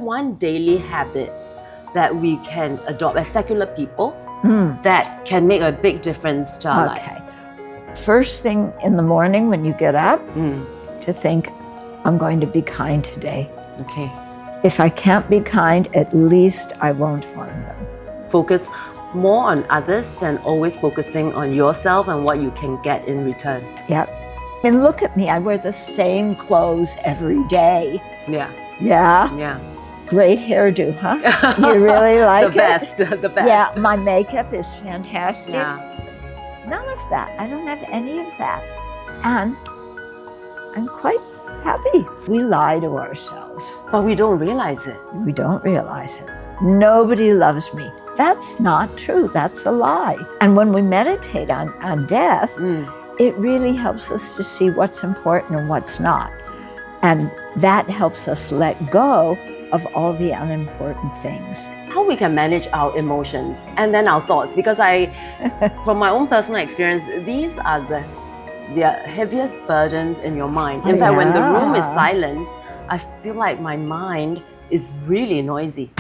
one daily habit that we can adopt as secular people that can make a big difference to our lives? First thing in the morning when you get up, to think, I'm going to be kind today. Okay. If I can't be kind, at least I won't harm them. Focus more on others than always focusing on yourself and what you can get in return. Yep. And look at me, I wear the same clothes every day. Yeah. Yeah? Yeah. Great hairdo, huh? You really like The best. The best. Yeah, my makeup is fantastic. Yeah. None of that. I don't have any of that. And I'm quite happy. We lie to ourselves. But we don't realize it. We don't realize it. Nobody loves me. That's not true. That's a lie. And when we meditate on death, it really helps us to see what's important and what's not. And that helps us let go of all the unimportant things. How we can manage our emotions and then our thoughts, because from my own personal experience, these are the heaviest burdens in your mind. In fact, when the room is silent, I feel like my mind is really noisy.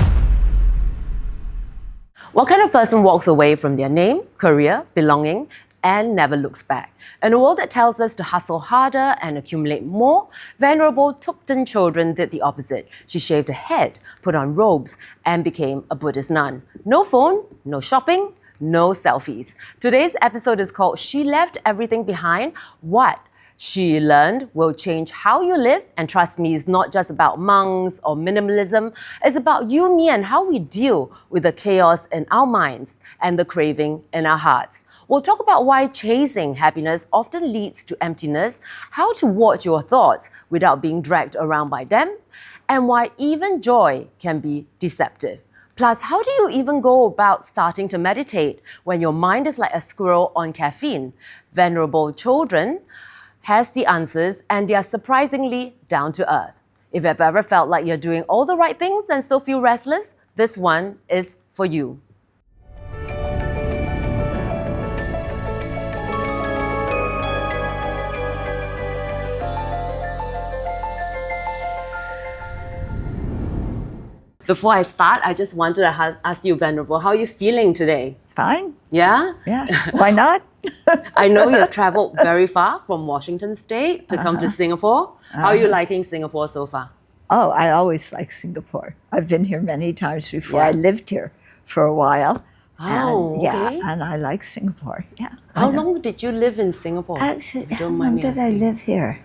What kind of person walks away from their name, career, belonging, and never looks back? In a world that tells us to hustle harder and accumulate more, Venerable Thubten Chodron did the opposite. She shaved her head, put on robes, and became a Buddhist nun. No phone, no shopping, no selfies. Today's episode is called She Left Everything Behind. What she learned will change how you live, and trust me, it's not just about monks or minimalism. It's about you, me, and how we deal with the chaos in our minds and the craving in our hearts. We'll talk about why chasing happiness often leads to emptiness, how to watch your thoughts without being dragged around by them, and why even joy can be deceptive. Plus, how do you even go about starting to meditate when your mind is like a squirrel on caffeine? Venerable Chodron has the answers, and they are surprisingly down to earth. If you've ever felt like you're doing all the right things and still feel restless, this one is for you. Before I start, I just wanted to ask you, Venerable, how are you feeling today? Fine. Yeah? Yeah. Why not? I know you've traveled very far from Washington State to come to Singapore. How are you liking Singapore so far? Oh, I always like Singapore. I've been here many times before. Yeah. I lived here for a while. Oh, and, yeah, okay. and I like Singapore. Yeah. How long did you live in Singapore? Actually, how Don't long mind me did I asking. live here?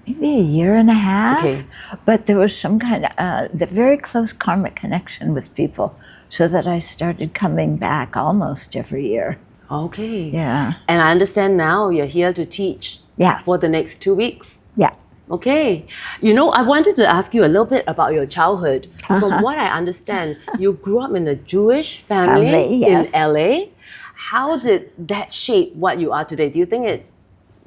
Maybe a year and a half. Okay. But there was some kind of the very close karmic connection with people, so that I started coming back almost every year. Okay. Yeah. And I understand now you're here to teach Yeah. for the next 2 weeks. Yeah. Okay. You know, I wanted to ask you a little bit about your childhood. From what I understand, you grew up in a Jewish family Yes. in LA. How did that shape what you are today? Do you think it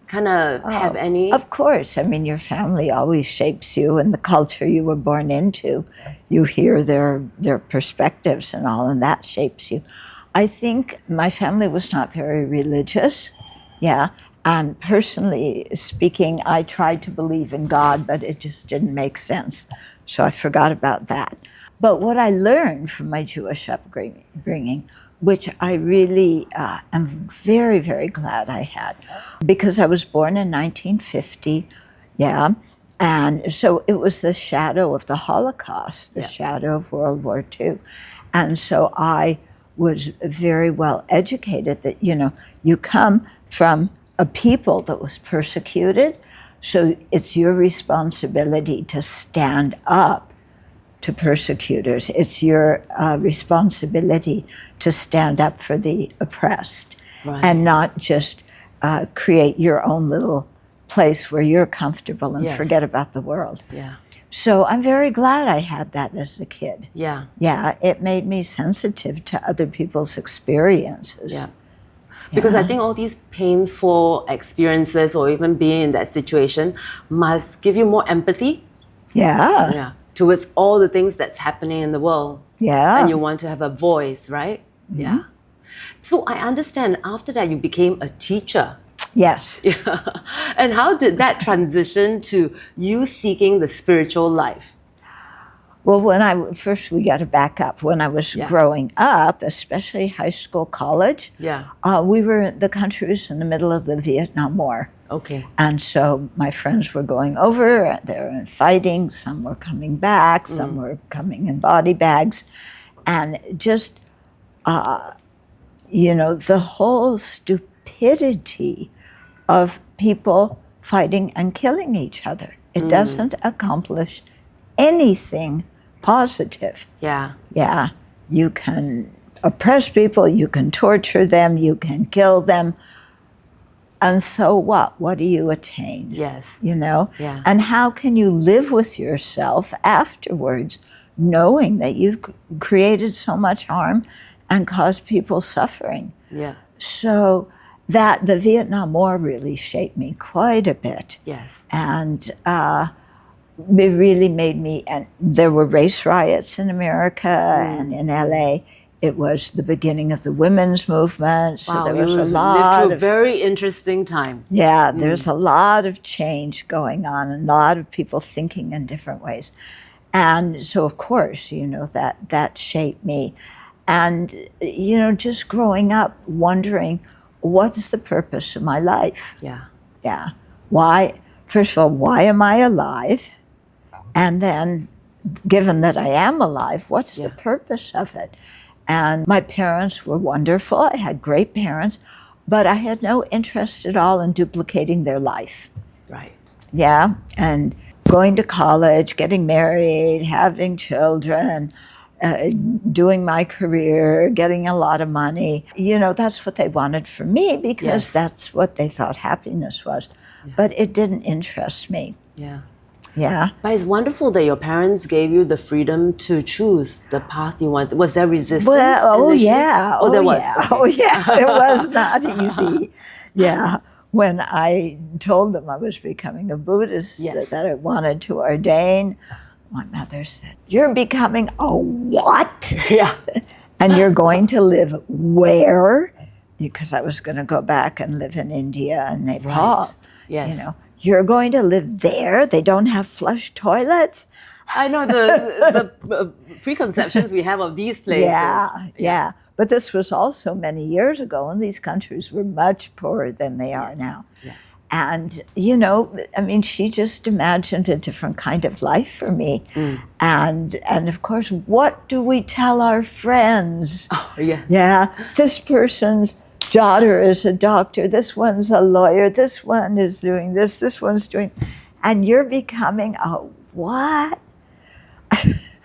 kind of have any? Of course. I mean, your family always shapes you, and the culture you were born into. You hear their perspectives and all, and that shapes you. I think my family was not very religious. Yeah. And personally speaking, I tried to believe in God, but it just didn't make sense. So I forgot about that. But what I learned from my Jewish upbringing, which I really am very, very glad I had, because I was born in 1950, yeah, and so it was the shadow of the Holocaust, the shadow of World War II. And so I was very well educated that, you come from a people that was persecuted, so it's your responsibility to stand up to persecutors. It's your responsibility to stand up for the oppressed, and not just create your own little place where you're comfortable and forget about the world. Yeah. So I'm very glad I had that as a kid. Yeah. Yeah, it made me sensitive to other people's experiences. Yeah. Because I think all these painful experiences or even being in that situation must give you more empathy. Yeah. Towards all the things that's happening in the world. Yeah. And you want to have a voice, right? Mm-hmm. Yeah. So I understand after that you became a teacher. Yes. Yeah. And how did that transition to you seeking the spiritual life? Well, first we got to back up. When I was growing up, especially high school, college, the country was in the middle of the Vietnam War. Okay. And so my friends were going over, they were fighting, some were coming back, some were coming in body bags. And just, the whole stupidity of people fighting and killing each other. It doesn't accomplish anything positive. Yeah. Yeah. You can oppress people, you can torture them, you can kill them. And so what? What do you attain? Yes. Yeah. And how can you live with yourself afterwards, knowing that you've created so much harm and caused people suffering? Yeah. So that the Vietnam War really shaped me quite a bit. Yes. And it really made me, and there were race riots in America and in LA. It was the beginning of the women's movement. So there was a lot lived through a very interesting time. Yeah, there's a lot of change going on and a lot of people thinking in different ways. And so, of course, that shaped me. And, just growing up wondering, what is the purpose of my life? Yeah. Yeah. Why, first of all, why am I alive? And then, given that I am alive, what's the purpose of it? And my parents were wonderful. I had great parents, but I had no interest at all in duplicating their life. Right. Yeah. And going to college, getting married, having children, doing my career, getting a lot of money. That's what they wanted for me because that's what they thought happiness was. Yeah. But it didn't interest me. Yeah. Yeah. But it's wonderful that your parents gave you the freedom to choose the path you want. Was there resistance? Well, initially? Yeah. There was. Yeah. Okay. Oh, yeah. It was not easy. Yeah. When I told them I was becoming a Buddhist, that I wanted to ordain, my mother said, "You're becoming a what?" Yeah. And you're going to live where? Because I was going to go back and live in India and Nepal. Right. Yes. You're going to live there? They don't have flush toilets? I know the preconceptions we have of these places. Yeah. But this was also many years ago, and these countries were much poorer than they are now. Yeah. And, she just imagined a different kind of life for me. And of course, what do we tell our friends? Oh, yeah. Yeah, this person's daughter is a doctor, this one's a lawyer, this one is doing this one's doing, and you're becoming a what?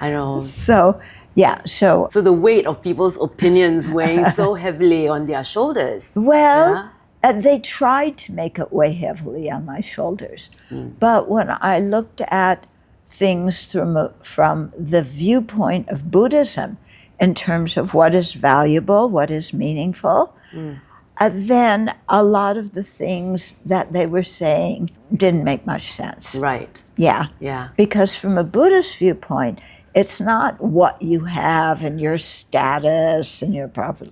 I know. So the weight of people's opinions weighing so heavily on their shoulders. Well, they tried to make it weigh heavily on my shoulders. But when I looked at things from the viewpoint of Buddhism, in terms of what is valuable, what is meaningful, then a lot of the things that they were saying didn't make much sense. Right. Yeah. Yeah. Because from a Buddhist viewpoint, it's not what you have and your status and your proper,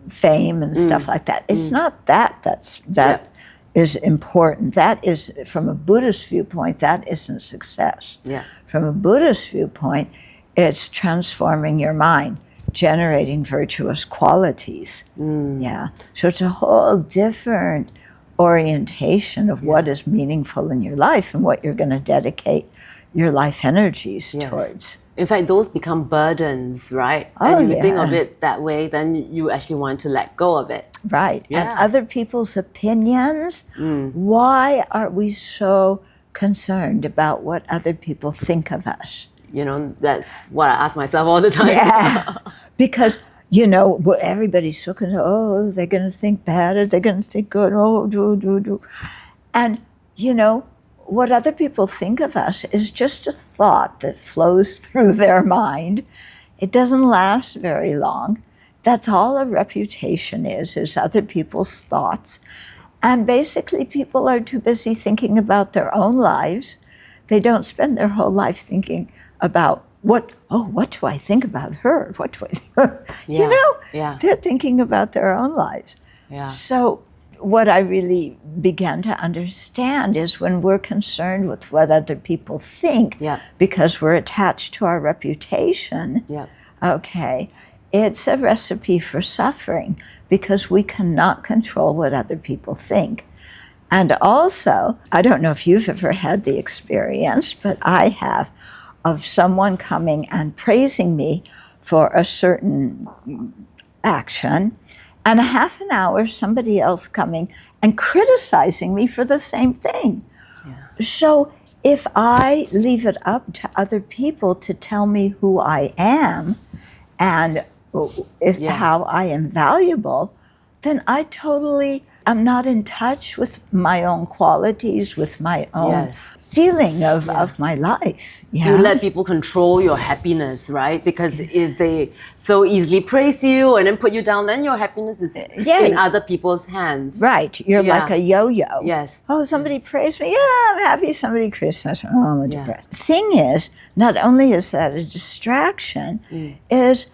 fame and stuff like that. It's not that is important. That is, from a Buddhist viewpoint, that isn't success. Yeah. From a Buddhist viewpoint, it's transforming your mind, generating virtuous qualities. Yeah. So it's a whole different orientation of what is meaningful in your life and what you're going to dedicate your life energies towards. In fact, those become burdens, right? Oh, and if you think of it that way, then you actually want to let go of it. Right. Yeah. And other people's opinions, why are we so concerned about what other people think of us? That's what I ask myself all the time. Yeah. Because, everybody's so concerned, they're going to think bad, or they're going to think good, do. And, what other people think of us is just a thought that flows through their mind. It doesn't last very long. That's all a reputation is other people's thoughts. And basically, people are too busy thinking about their own lives. They don't spend their whole life thinking about what do I think about her? What do I think? Yeah. They're thinking about their own lives. Yeah. So what I really began to understand is when we're concerned with what other people think, because we're attached to our reputation, okay, it's a recipe for suffering because we cannot control what other people think. And also, I don't know if you've ever had the experience, but I have, of someone coming and praising me for a certain action, and a half an hour somebody else coming and criticizing me for the same thing. So if I leave it up to other people to tell me who I am and how I am valuable, then I totally am not in touch with my own qualities, with my own feeling of my life. You let people control your happiness, right? Because if they so easily praise you and then put you down, then your happiness is in other people's hands. Right. You're like a yo-yo. Yes. Oh, somebody praised me. Yeah, I'm happy. Somebody criticized me. Oh, I'm depressed. Thing is, not only is that a distraction, is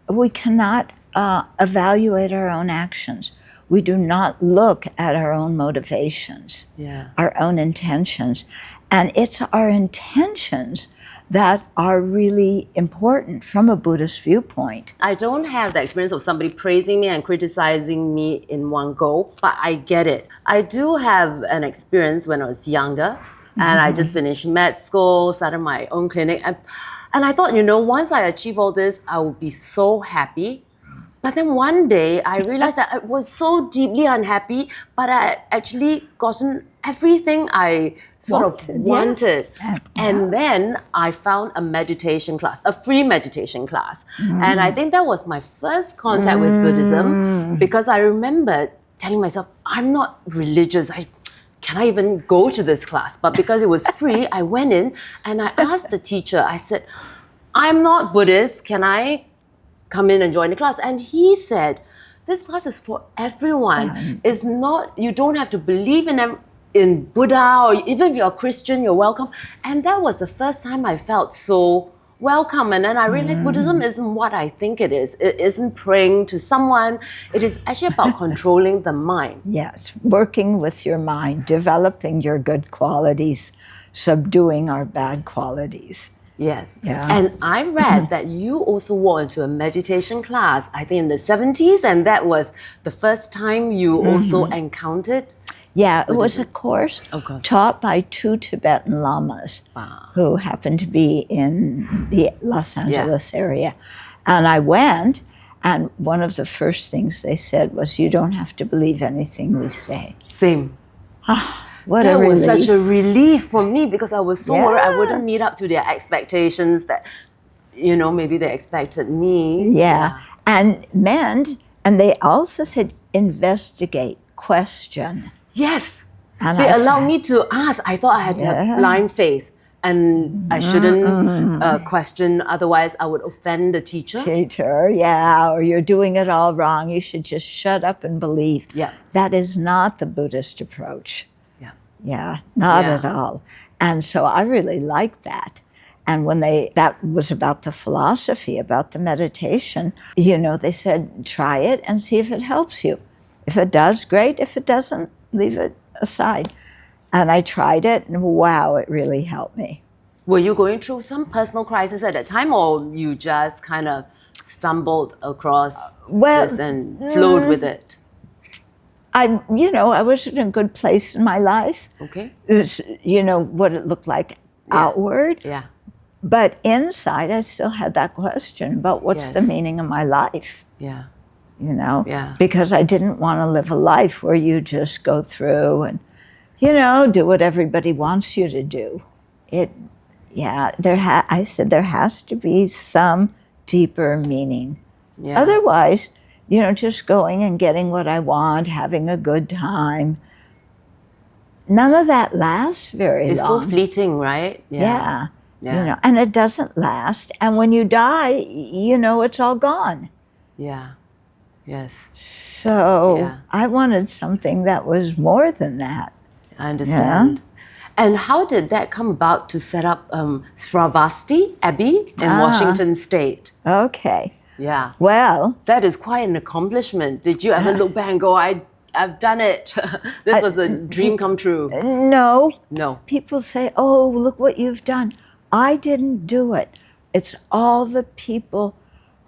we cannot evaluate our own actions. We do not look at our own motivations, our own intentions. And it's our intentions that are really important from a Buddhist viewpoint. I don't have the experience of somebody praising me and criticizing me in one go, but I get it. I do have an experience when I was younger, and I just finished med school, started my own clinic, and I thought, once I achieve all this, I will be so happy. But then one day I realized that I was so deeply unhappy, but I had actually gotten everything I wanted. And then I found a meditation class, a free meditation class. And I think that was my first contact with Buddhism, because I remembered telling myself, I'm not religious. Can I even go to this class? But because it was free, I went in and I asked the teacher, I said, I'm not Buddhist, can I come in and join the class? And he said, this class is for everyone. It's not, you don't have to believe in Buddha, or even if you're a Christian, you're welcome. And that was the first time I felt so welcome. And then I realized Buddhism isn't what I think it is. It isn't praying to someone. It is actually about controlling the mind. Yes, working with your mind, developing your good qualities, subduing our bad qualities. Yes. And I read that you also went into a meditation class, I think in the 70s, and that was the first time you also encountered. Yeah, it was a course taught by 2 Tibetan lamas who happened to be in the Los Angeles area. And I went, and one of the first things they said was, you don't have to believe anything we say. Same. What that a relief. was such a relief for me, because I was so worried I wouldn't meet up to their expectations that, maybe they expected me. And they also said, investigate, question. Yes. And they allowed me to ask. I thought I had to have blind faith, and I shouldn't question, otherwise I would offend the teacher. Or you're doing it all wrong. You should just shut up and believe. That is not the Buddhist approach. Not at all. And so I really liked that. And when that was about the philosophy, about the meditation, they said, try it and see if it helps you. If it does, great. If it doesn't, leave it aside. And I tried it, and wow, it really helped me. Were you going through some personal crisis at that time, or you just kind of stumbled across this and flowed with it? I was in a good place in my life. Okay. What it looked like outward. But inside, I still had that question about what's the meaning of my life. Because I didn't want to live a life where you just go through and, do what everybody wants you to do. I said there has to be some deeper meaning. Otherwise, just going and getting what I want, having a good time. None of that lasts very long. It's so fleeting, right? And it doesn't last. And when you die, it's all gone. So I wanted something that was more than that. I understand. And how did that come about to set up Sravasti Abbey in Washington State? Okay. Yeah. Well, that is quite an accomplishment. Did you ever look back and go, I I've done it. This was a dream come true. No. No. People say, oh, look what you've done. I didn't do it. It's all the people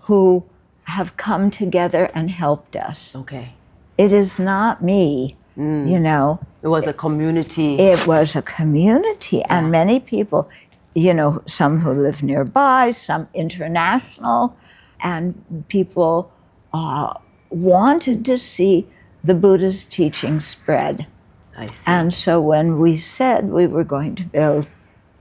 who have come together and helped us. Okay. It is not me, you know. It was a community. It was a community, and many people, you know, some who live nearby, some international, and people wanted to see the Buddha's teaching spread. I see. And so when we said we were going to build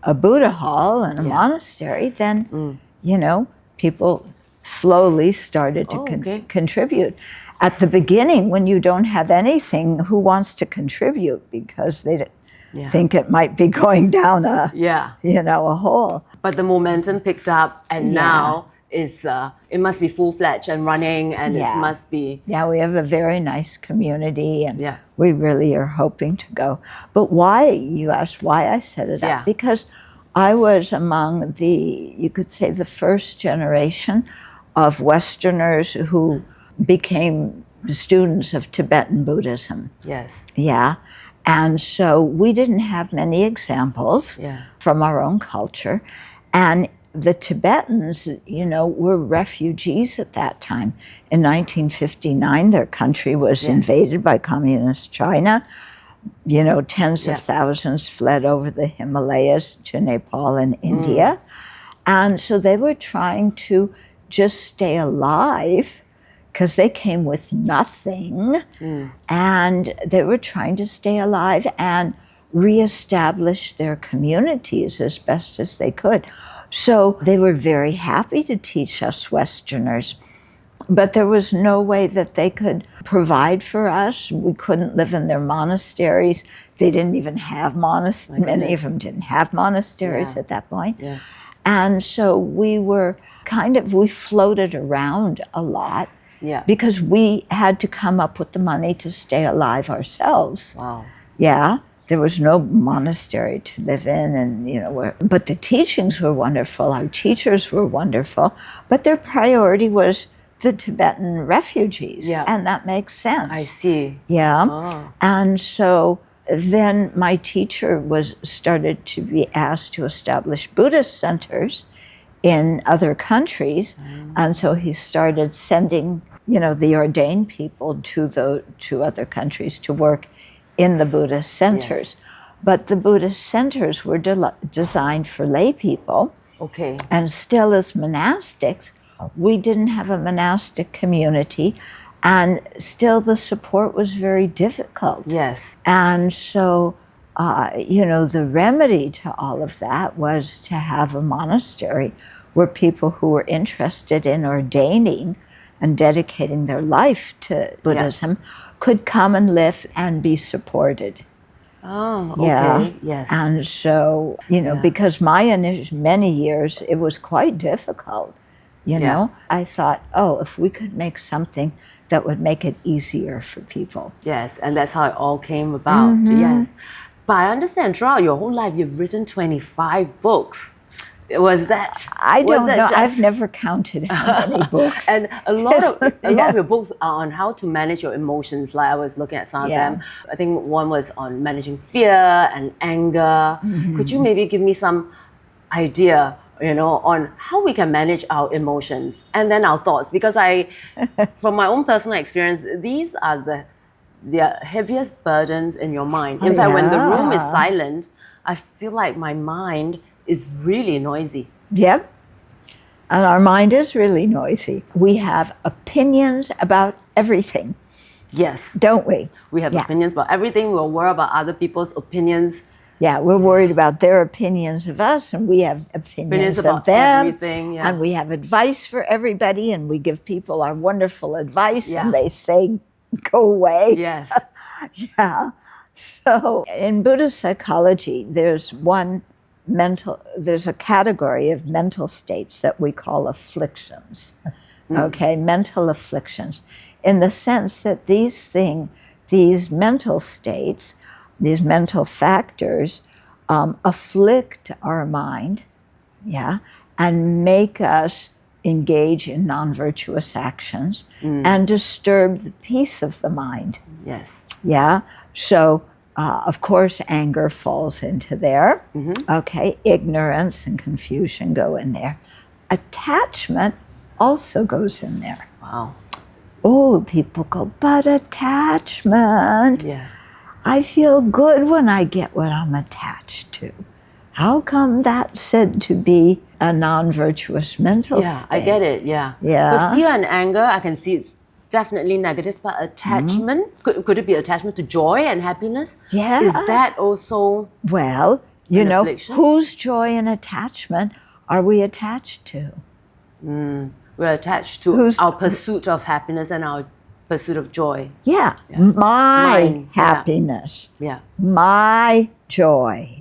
a Buddha hall and a monastery, then, you know, people slowly started to contribute. At the beginning, when you don't have anything, who wants to contribute? Because they think it might be going down a, you know, a hole. But the momentum picked up, and now it must be full-fledged and running, and it must be... Yeah, we have a very nice community, and we really are hoping to go. But why, you asked why I set it up? Because I was among the, you could say, the first generation of Westerners who became students of Tibetan Buddhism. Yes. Yeah. And so we didn't have many examples from our own culture. And the Tibetans, you know, were refugees at that time. In 1959, their country was invaded by communist China. You know, tens of thousands fled over the Himalayas to Nepal and India. And so they were trying to just stay alive because they came with nothing. And they were trying to stay alive and reestablish their communities as best as they could. So they were very happy to teach us Westerners, but there was no way that they could provide for us. We couldn't live in their monasteries. They didn't even have monasteries. Many of them didn't have monasteries at that point. And so we were we floated around a lot because we had to come up with the money to stay alive ourselves. Wow. Yeah. There was no monastery to live in, and you know, but the teachings were wonderful. Our teachers were wonderful, but their priority was the Tibetan refugees, and that makes sense. I see. Yeah, Oh. and so then my teacher started to be asked to establish Buddhist centers in other countries, and so he started sending, you know, the ordained people to other countries to work in the Buddhist centers. But the Buddhist centers were designed for lay people. Okay. And still as monastics, we didn't have a monastic community, and still the support was very difficult. Yes. And so, you know, the remedy to all of that was to have a monastery where people who were interested in ordaining and dedicating their life to Buddhism could come and live and be supported. Oh, okay. Yes. And so, you know, because my many years, it was quite difficult, you know. I thought, oh, if we could make something that would make it easier for people. Yes, and that's how it all came about. Yes. But I understand throughout your whole life, you've written 25 books. Was that? I don't know. I've never counted how many books. And a lot of your books are on how to manage your emotions. Like I was looking at some of them. I think one was on managing fear and anger. Could you maybe give me some idea, you know, on how we can manage our emotions and then our thoughts? Because from my own personal experience, these are the heaviest burdens in your mind. In fact, when the room is silent, I feel like my mind is really noisy. Yep. And our mind is really noisy. We have opinions about everything. Yes. Don't we? We have opinions about everything. We'll worry about other people's opinions. Yeah, we're worried about their opinions of us, and we have opinions about of them. Everything, and we have advice for everybody, and we give people our wonderful advice, and they say, go away. Yes. Yeah. So in Buddhist psychology, there's a category of mental states that we call afflictions. Okay, mental afflictions, in the sense that these mental states, these mental factors, afflict our mind, and make us engage in non-virtuous actions and disturb the peace of the mind. Yes. Yeah. So, of course, anger falls into there. Okay. Ignorance and confusion go in there. Attachment also goes in there. Wow. Oh, people go, but attachment. Yeah. I feel good when I get what I'm attached to. How come that's said to be a non-virtuous mental Yeah, state? I get it. Yeah. Yeah. Because fear and anger, I can see it's definitely negative, but attachment, could it be attachment to joy and happiness? Yeah. Is that also Well, you an know, affliction? whose joy and attachment are we attached to? We're attached to our pursuit of happiness and our pursuit of joy. Yeah, my Mine, yeah. happiness, Yeah. my joy,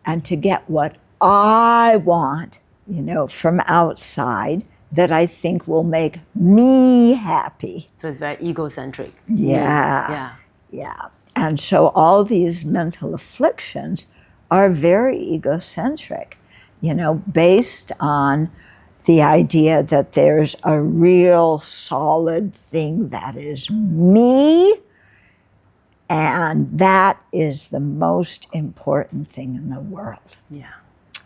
and to get what I want, you know, from outside that I think will make me happy. So it's very egocentric. Yeah. Yeah. Yeah. And so all these mental afflictions are very egocentric, you know, based on the idea that there's a real solid thing that is me, and that is the most important thing in the world. Yeah.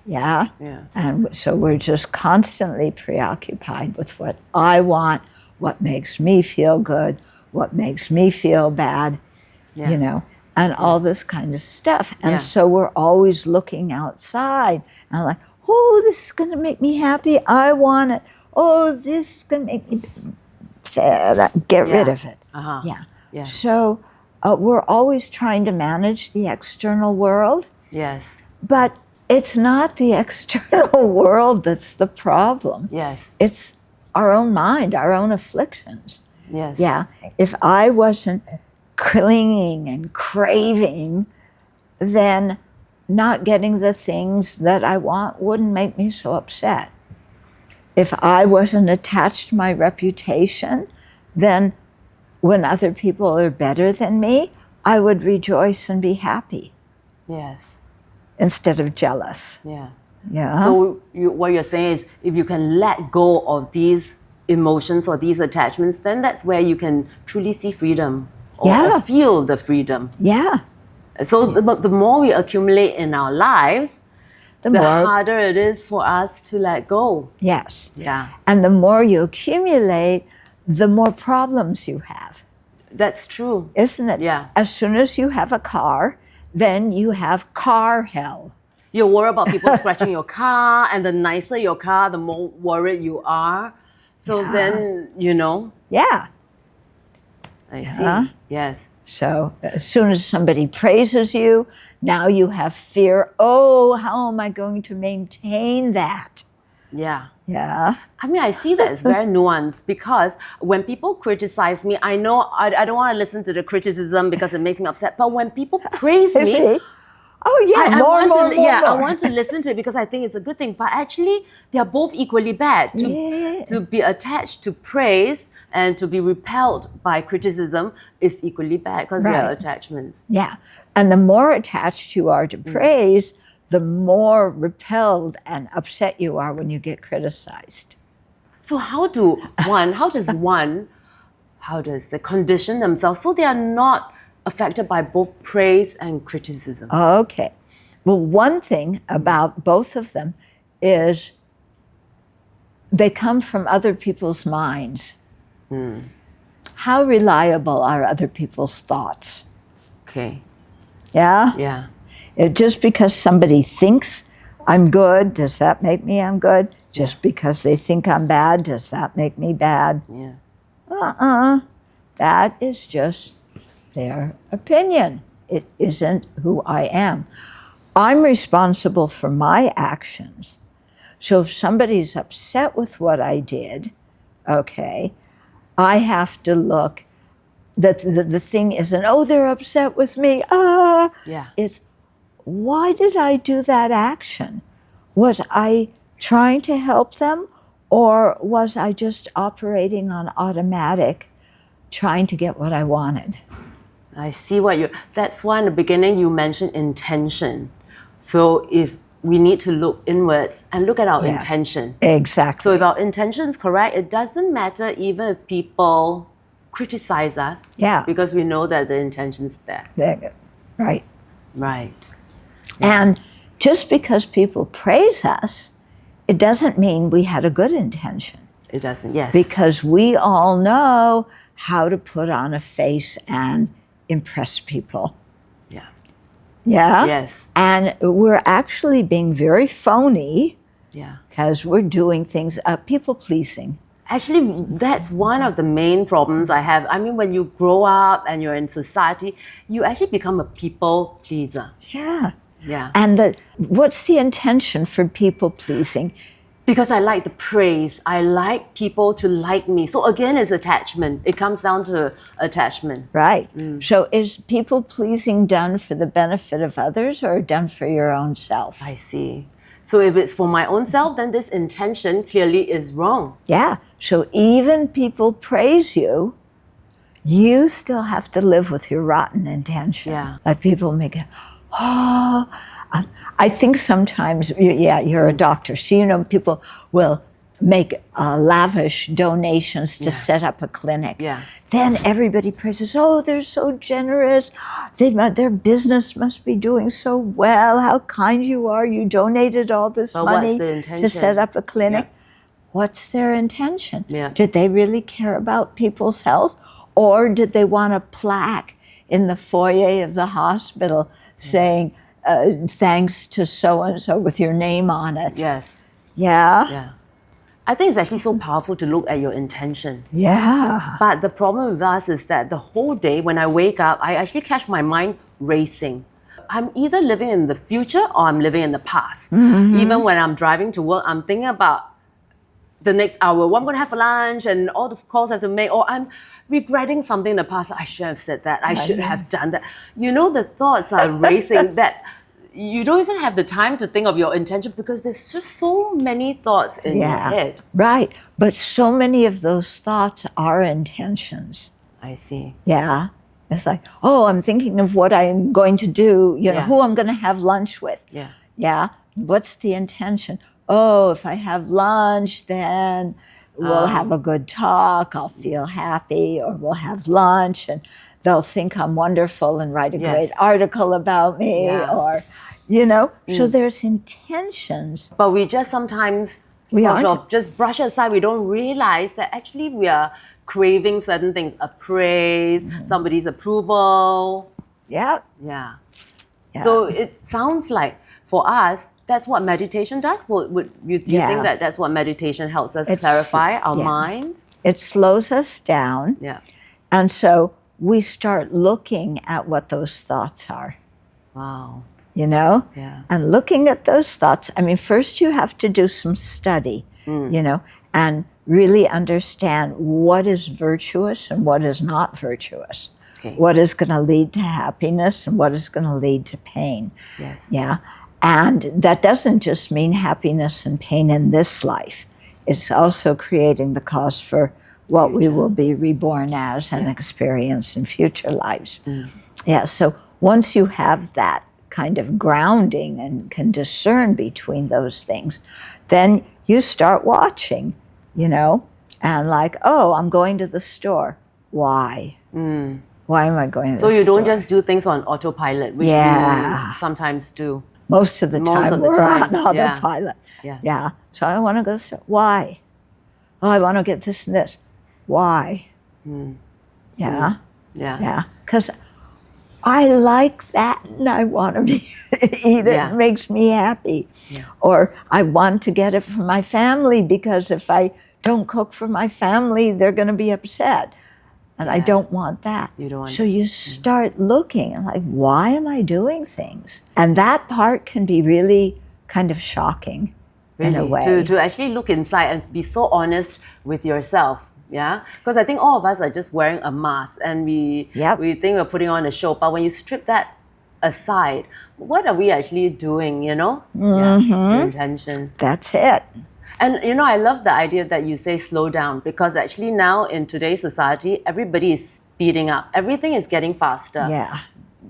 Yeah? Yeah. And so we're just constantly preoccupied with what I want, what makes me feel good, what makes me feel bad, Yeah. you know, and all this kind of stuff. And Yeah. so we're always looking outside and like, oh, this is going to make me happy. I want it. Oh, this is going to make me sad. Get rid of it. Uh-huh. Yeah. Yeah. So we're always trying to manage the external world, Yes. but it's not the external world that's the problem. Yes. It's our own mind, our own afflictions. Yes. Yeah. If I wasn't clinging and craving, then not getting the things that I want wouldn't make me so upset. If I wasn't attached to my reputation, then when other people are better than me, I would rejoice and be happy Yes. instead of jealous. Yeah. Yeah. So what you're saying is if you can let go of these emotions or these attachments, then that's where you can truly see freedom or Yeah. feel the freedom. yeah. So the more we accumulate in our lives, The the more, harder it is for us to let go. yes. Yeah. And the more you accumulate, the more problems you have, That's true. isn't it? Yeah. As soon as you have a car, then you have car hell. You worry about people scratching your car, and the nicer your car, the more worried you are. So then, you know, Yeah. I Yeah. see. Yes. So as soon as somebody praises you, now you have fear. Oh, how am I going to maintain that? Yeah. Yeah. I mean, I see that it's very nuanced because when people criticize me, I know I don't want to listen to the criticism because it makes me upset. But when people praise me, See? Oh, yeah, I more, want more, to, more, yeah, more. I want to listen to it because I think it's a good thing. But actually, they are both equally bad. Yeah. To be attached to praise and to be repelled by criticism is equally bad because they are Right. attachments. Yeah. And the more attached you are to praise, the more repelled and upset you are when you get criticized. So how does they condition themselves so they are not affected by both praise and criticism? Okay. Well, one thing about both of them is they come from other people's minds. How reliable are other people's thoughts? Okay. Yeah? Yeah. Just because somebody thinks I'm good, does that make me I'm good? Just because they think I'm bad, does that make me bad? Yeah. That is just their opinion. It isn't who I am. I'm responsible for my actions. So if somebody's upset with what I did, okay, I have to look that the thing isn't, oh, they're upset with me. Yeah. It's, why did I do that action? Was I trying to help them, or was I just operating on automatic, trying to get what I wanted? I see that's why in the beginning you mentioned intention. So if we need to look inwards and look at our Yes. intention. Exactly. So if our intention is correct, it doesn't matter even if people criticize us Yeah. because we know that the intention's there. Right. Right. And just because people praise us, it doesn't mean we had a good intention. It doesn't, yes. Because we all know how to put on a face and impress people. Yeah. Yeah? Yes. And we're actually being very phony Yeah. because we're doing things, people-pleasing. Actually, that's one of the main problems I have. I mean, when you grow up and you're in society, you actually become a people pleaser. Yeah. Yeah. And what's the intention for people-pleasing? Because I like the praise. I like people to like me. So again, it's attachment. It comes down to attachment. Right. So is people-pleasing done for the benefit of others or done for your own self? I see. So if it's for my own self, then this intention clearly is wrong. Yeah. So even people praise you, you still have to live with your rotten intention. Yeah. Like people make it, I think sometimes, you're a doctor. So, people will make lavish donations to set up a clinic. Yeah. Then everybody praises, oh, they're so generous. Their business must be doing so well. How kind you are. You donated all this money to set up a clinic. Yeah. What's their intention? Yeah. Did they really care about people's health? Or did they want a plaque in the foyer of the hospital saying, thanks to so-and-so with your name on it? Yes. Yeah? Yeah. I think it's actually so powerful to look at your intention. Yeah. But the problem with us is that the whole day when I wake up, I actually catch my mind racing. I'm either living in the future or I'm living in the past. Even when I'm driving to work, I'm thinking about the next hour, what I'm going to have for lunch and all the calls I have to make, or I'm regretting something in the past. I should have said that. I should have done that. The thoughts are racing that you don't even have the time to think of your intention because there's just so many thoughts in your head. Right. But so many of those thoughts are intentions. I see. Yeah. It's like, oh, I'm thinking of what I'm going to do, who I'm going to have lunch with. Yeah. Yeah. What's the intention? Oh, if I have lunch, then we'll have a good talk. I'll feel happy, or we'll have lunch and they'll think I'm wonderful and write a great article about me, or, so there's intentions. But we just sometimes just brush it aside. We don't realize that actually we are craving certain things, a praise, somebody's approval. Yeah. Yeah. So it sounds like for us, that's what meditation does. Do you think that that's what meditation helps us clarify our minds? It slows us down. Yeah. And so we start looking at what those thoughts are. Wow. Yeah. And looking at those thoughts, first you have to do some study, and really understand what is virtuous and what is not virtuous. Okay. What is going to lead to happiness and what is going to lead to pain. Yes. Yeah. And that doesn't just mean happiness and pain in this life. It's also creating the cause for what we will be reborn as and experience in future lives. Yeah, so once you have that kind of grounding and can discern between those things, then you start watching, and like, oh, I'm going to the store. Why? Why am I going to the store? So you don't just do things on autopilot, which we sometimes do. Most of the time we're on autopilot. Yeah. So I want to go to the store. Why? Oh, I want to get this and this. Why? Yeah. Yeah. Because I like that and I want to eat it. It makes me happy. Yeah. Or I want to get it for my family because if I don't cook for my family, they're going to be upset. And I don't want that. You don't want so you start looking and like, why am I doing things? And that part can be really kind of shocking in a way. To actually look inside and be so honest with yourself. Yeah, because I think all of us are just wearing a mask and we think we're putting on a show. But when you strip that aside, what are we actually doing, Yeah, the intention. That's it. And I love the idea that you say slow down, because actually now in today's society, everybody is speeding up. Everything is getting faster. Yeah.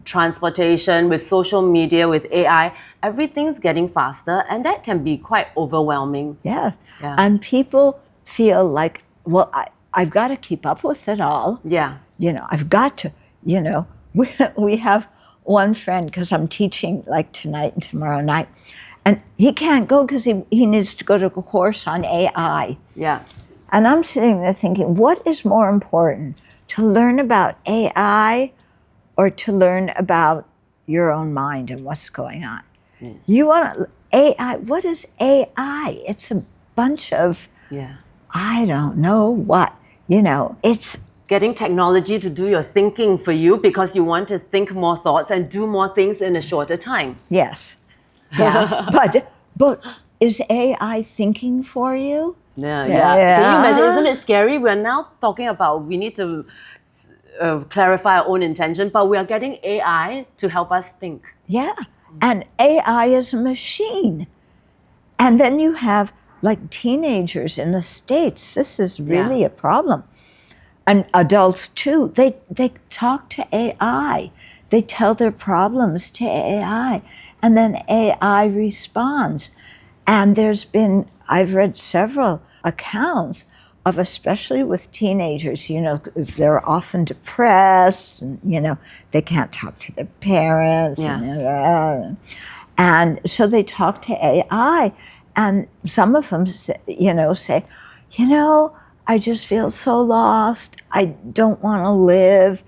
Transportation, with social media, with AI, everything's getting faster, and that can be quite overwhelming. Yes. Yeah. And people feel like, well, I've got to keep up with it all. Yeah. I've got to, we have one friend, because I'm teaching like tonight and tomorrow night, and he can't go because he needs to go to a course on AI. Yeah. And I'm sitting there thinking, what is more important, to learn about AI or to learn about your own mind and what's going on? You want to, AI, what is AI? It's a bunch of, I don't know what, it's getting technology to do your thinking for you because you want to think more thoughts and do more things in a shorter time. Yes. Yeah. but is AI thinking for you? Yeah. Can you imagine? Isn't it scary? We're now talking about we need to clarify our own intention, but we are getting AI to help us think. Yeah. And AI is a machine. And then you have like teenagers in the States. This is really a problem. And adults too. They talk to AI. They tell their problems to AI. And then AI responds. And I've read several accounts of, especially with teenagers, they're often depressed and, they can't talk to their parents. And so they talk to AI. And some of them, say, I just feel so lost. I don't want to live.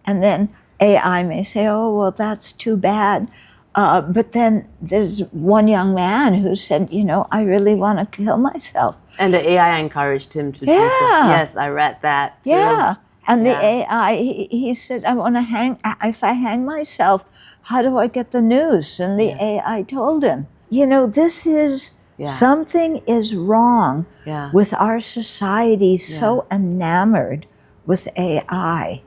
And then AI may say, oh, well, that's too bad. But then there's one young man who said, I really want to kill myself. And the AI encouraged him to do so. Yes, I read that too. Yeah. And the AI, he said, if I hang myself, how do I get the news? And the AI told him, this is, something is wrong with our society so enamored with AI.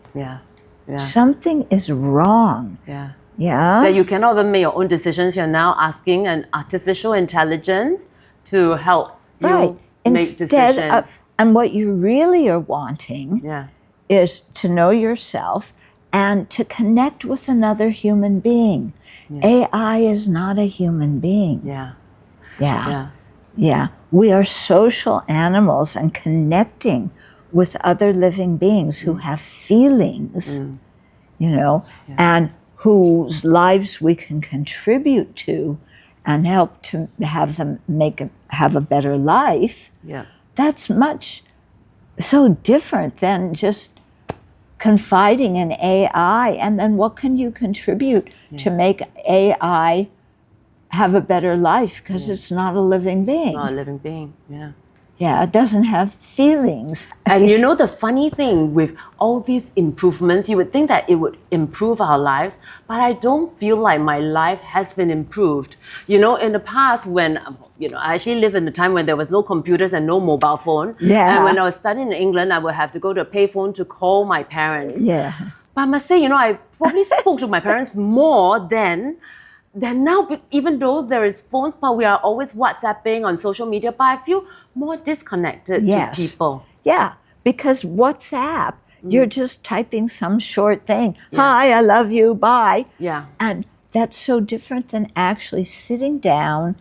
Something is wrong. Yeah. That you cannot even make your own decisions. You're now asking an artificial intelligence to help you make decisions. And what you really are wanting is to know yourself and to connect with another human being. AI is not a human being. Yeah. We are social animals, and connecting with other living beings who have feelings, and whose lives we can contribute to and help to have them have a better life. That's much so different than just confiding in AI. And then what can you contribute to make AI have a better life? Because it's not a living being. It's not a living being, Yeah, it doesn't have feelings. And the funny thing with all these improvements, you would think that it would improve our lives, but I don't feel like my life has been improved. In the past when, I actually lived in a time when there was no computers and no mobile phone. And when I was studying in England, I would have to go to a payphone to call my parents. But I must say, I probably spoke to my parents more than now, even though there is phones, but we are always WhatsApping on social media, but I feel more disconnected to people. Yeah, because WhatsApp, you're just typing some short thing. Hi, I love you, bye. And that's so different than actually sitting down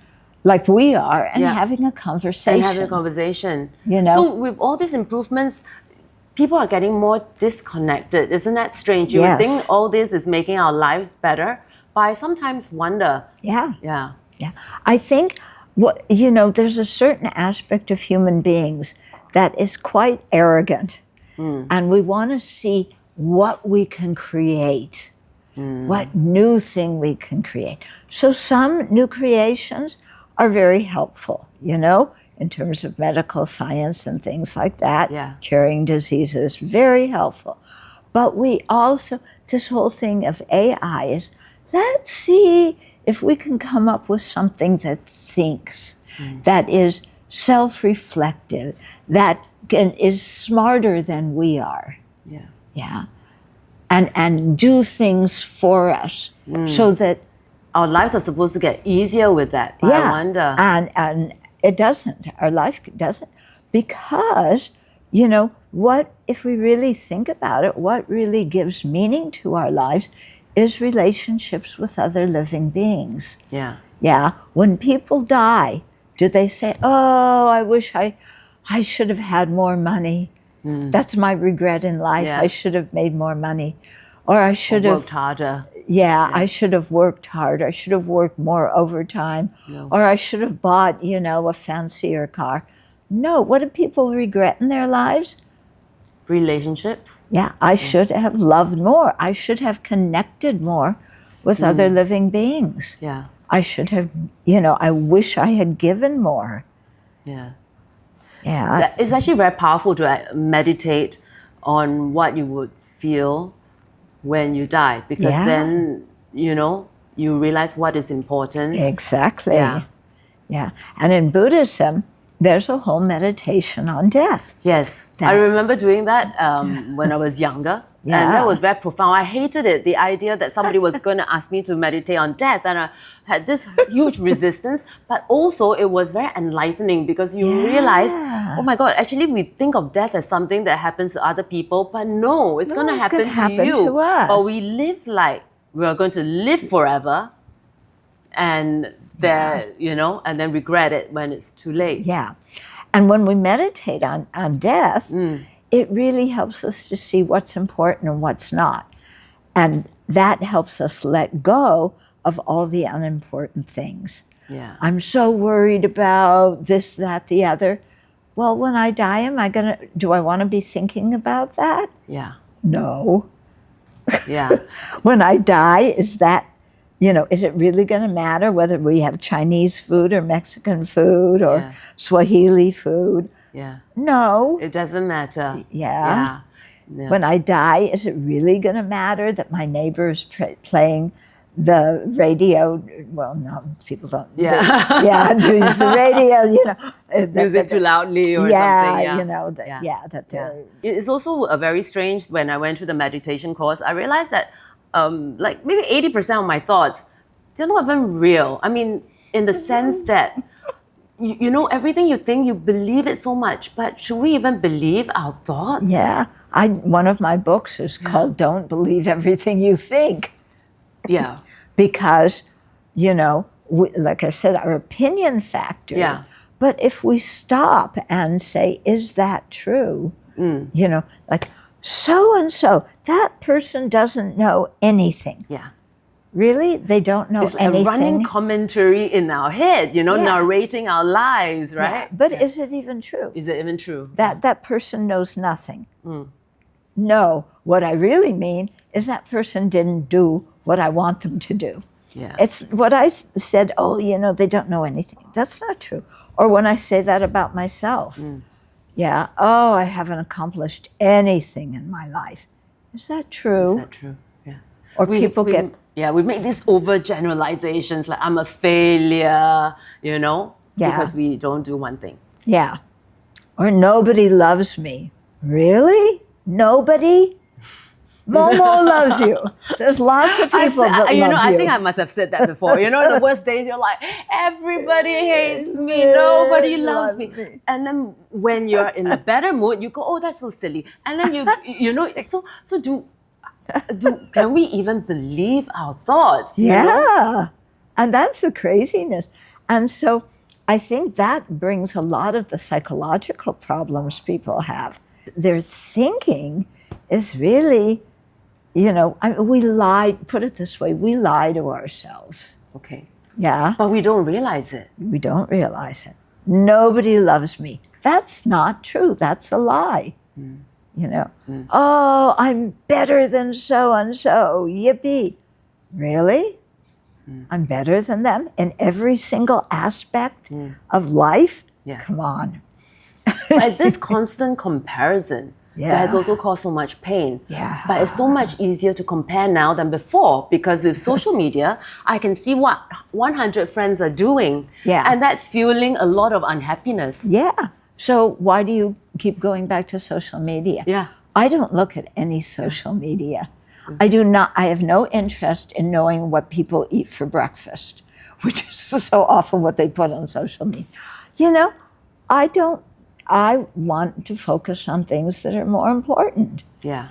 like we are and having a conversation. So with all these improvements, people are getting more disconnected. Isn't that strange? You would think all this is making our lives better, but I sometimes wonder. Yeah. I think, there's a certain aspect of human beings that is quite arrogant. And we want to see what we can create, what new thing we can create. So some new creations are very helpful, in terms of medical science and things like that. Curing diseases, very helpful. But we also, this whole thing of AI is, let's see if we can come up with something that thinks, that is self-reflective, that is smarter than we are. And do things for us so that our lives are supposed to get easier with that. But I wonder. And it doesn't. Our life doesn't. Because, what, if we really think about it, what really gives meaning to our lives is relationships with other living beings. When people die, do they say, oh, I wish I should have had more money? That's my regret in life. Yeah. I should have made more money, or I should have worked harder. Yeah, I should have worked harder. I should have worked more overtime, or I should have bought, a fancier car. No, what do people regret in their lives? Relationships. Yeah, I should have loved more. I should have connected more with other living beings. Yeah. I should have, I wish I had given more. Yeah. Yeah. It's actually very powerful to meditate on what you would feel when you die, because then, you realize what is important. Exactly. Yeah. Yeah. And in Buddhism, there's a whole meditation on death. Yes. I remember doing that when I was younger. Yeah. And that was very profound. I hated it, the idea that somebody was going to ask me to meditate on death. And I had this huge resistance. But also, it was very enlightening because you realize, oh my God, actually, we think of death as something that happens to other people. But no, it's going to happen to you. To us. But we live like we're going to live forever. And and then regret it when it's too late. Yeah. And when we meditate on death, it really helps us to see what's important and what's not. And that helps us let go of all the unimportant things. Yeah. I'm so worried about this, that, the other. Well, when I die, do I want to be thinking about that? Yeah. No. Yeah. When I die, is it really going to matter whether we have Chinese food or Mexican food or Swahili food? Yeah. No. It doesn't matter. Yeah. Yeah. When I die, is it really going to matter that my neighbor is playing the radio? Well, no, people don't. Yeah. Use the radio, music too loudly or something. It's also a very strange, when I went through the meditation course, I realized that maybe 80% of my thoughts, they're not even real. I mean, in the sense that, everything you think, you believe it so much, but should we even believe our thoughts? Yeah. One of my books is called Don't Believe Everything You Think. Yeah. Because, like I said, our opinion factor. Yeah. But if we stop and say, is that true? Like, so-and-so, that person doesn't know anything. Yeah. Really? They don't know anything? It's a running commentary in our head, narrating our lives, right? Yeah. But is it even true? Is it even true? That person knows nothing. No, what I really mean is that person didn't do what I want them to do. Yeah. It's what I said, they don't know anything. That's not true. Or when I say that about myself. Yeah, I haven't accomplished anything in my life. Is that true? Is that true? Yeah. Or we make these overgeneralizations, like I'm a failure, because we don't do one thing. Yeah. Or nobody loves me. Really? Nobody? Momo loves you. There's lots of people that love you. I think I must have said that before. The worst days, you're like, everybody hates me, nobody loves me. And then when you're in a better mood, you go, oh, that's so silly. And then can we even believe our thoughts? Yeah. And that's the craziness. And so I think that brings a lot of the psychological problems people have. Their thinking is really, we lie, put it this way, we lie to ourselves. Okay. Yeah. But we don't realize it. We don't realize it. Nobody loves me. That's not true. That's a lie. Oh, I'm better than so-and-so. Yippee. Really? I'm better than them in every single aspect of life? Yeah. Come on. But it's this constant comparison that has also caused so much pain. Yeah. But it's so much easier to compare now than before, because with social media, I can see what 100 friends are doing. Yeah. And that's fueling a lot of unhappiness. Yeah. So why do you keep going back to social media? Yeah. I don't look at any social media. I have no interest in knowing what people eat for breakfast, which is so often what they put on social media. I want to focus on things that are more important. Yeah.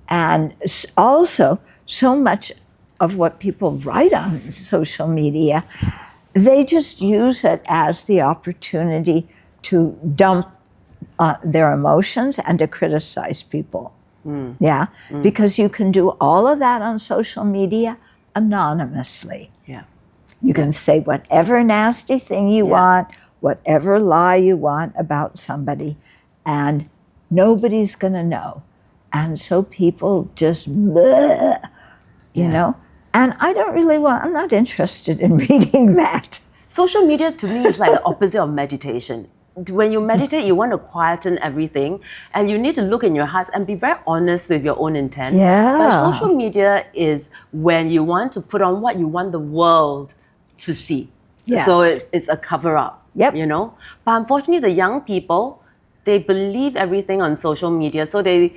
And also so much of what people write on social media, they just use it as the opportunity to dump their emotions and to criticize people. Yeah, because you can do all of that on social media anonymously. Yeah. You can say whatever nasty thing you want, whatever lie you want about somebody, and nobody's going to know. And so people just, bleh, you know, and I'm not interested in reading that. Social media to me is like the opposite of meditation. When you meditate, you want to quieten everything, and you need to look in your heart and be very honest with your own intent. Yeah. But social media is when you want to put on what you want the world to see. Yeah. So it's a cover-up, you know? But unfortunately, the young people, they believe everything on social media. So they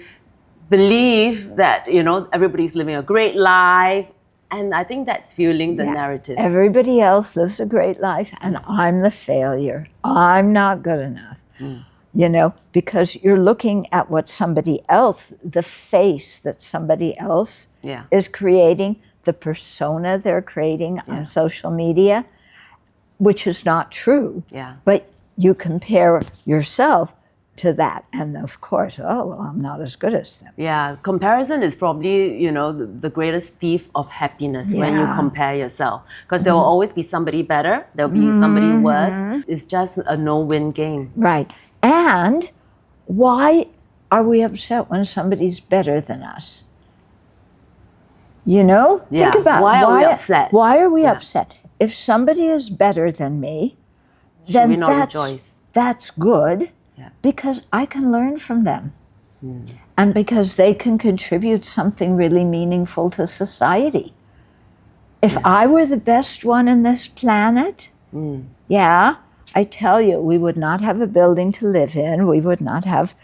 believe that, you know, everybody's living a great life. And I think that's fueling the narrative. Everybody else lives a great life, and I'm the failure. I'm not good enough. You know, because you're looking at what somebody else, the face that somebody else is creating, the persona they're creating on social media, which is not true. Yeah. But you compare yourself to that, and of course, oh, well, I'm not as good as them. Yeah, comparison is probably, you know, the greatest thief of happiness when you compare yourself. Because there will always be somebody better, there'll be somebody worse. It's just a no-win game. Right. And why are we upset when somebody's better than us? You know? Yeah. Think about why are we upset? Why are we upset? If somebody is better than me, then we not rejoice? That's good. Because I can learn from them. And because they can contribute something really meaningful to society. If I were the best one in this planet, I tell you, we would not have a building to live in. We would not have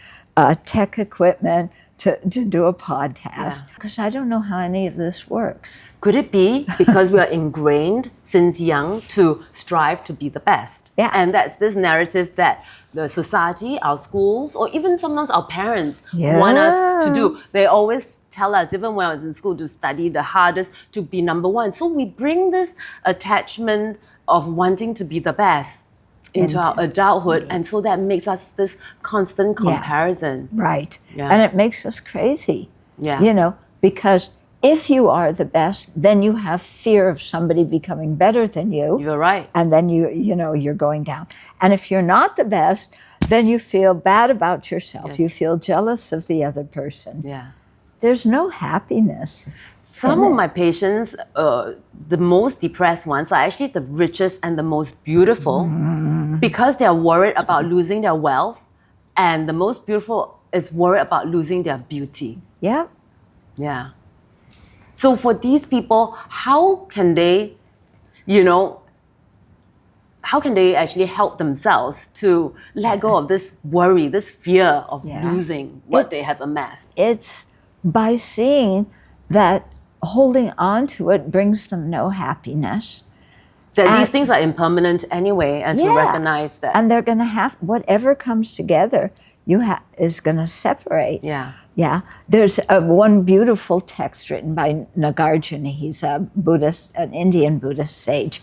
tech equipment to do a podcast. Because I don't know how any of this works. Could it be because we are ingrained since young to strive to be the best? Yeah. And that's this narrative that the society, our schools, or even sometimes our parents want us to do. They always tell us, even when I was in school, to study the hardest, to be number one. So we bring this attachment of wanting to be the best into our adulthood, and so that makes us this constant comparison. Right. And it makes us crazy. Yeah. You know, because if you are the best, then you have fear of somebody becoming better than you. You're right. And then you're going down. And if you're not the best, then you feel bad about yourself. You feel jealous of the other person. Yeah. There's no happiness. Some of my patients, the most depressed ones, are actually the richest and the most beautiful because they are worried about losing their wealth, and the most beautiful is worried about losing their beauty. Yeah. Yeah. So for these people, how can they, how can they actually help themselves to let go of this worry, this fear of losing what they have amassed? It's by seeing that holding on to it brings them no happiness. That these things are impermanent anyway, and to recognize that. And they're going to have, whatever comes together, is going to separate. Yeah. Yeah. There's one beautiful text written by Nagarjuna. He's a Buddhist, an Indian Buddhist sage.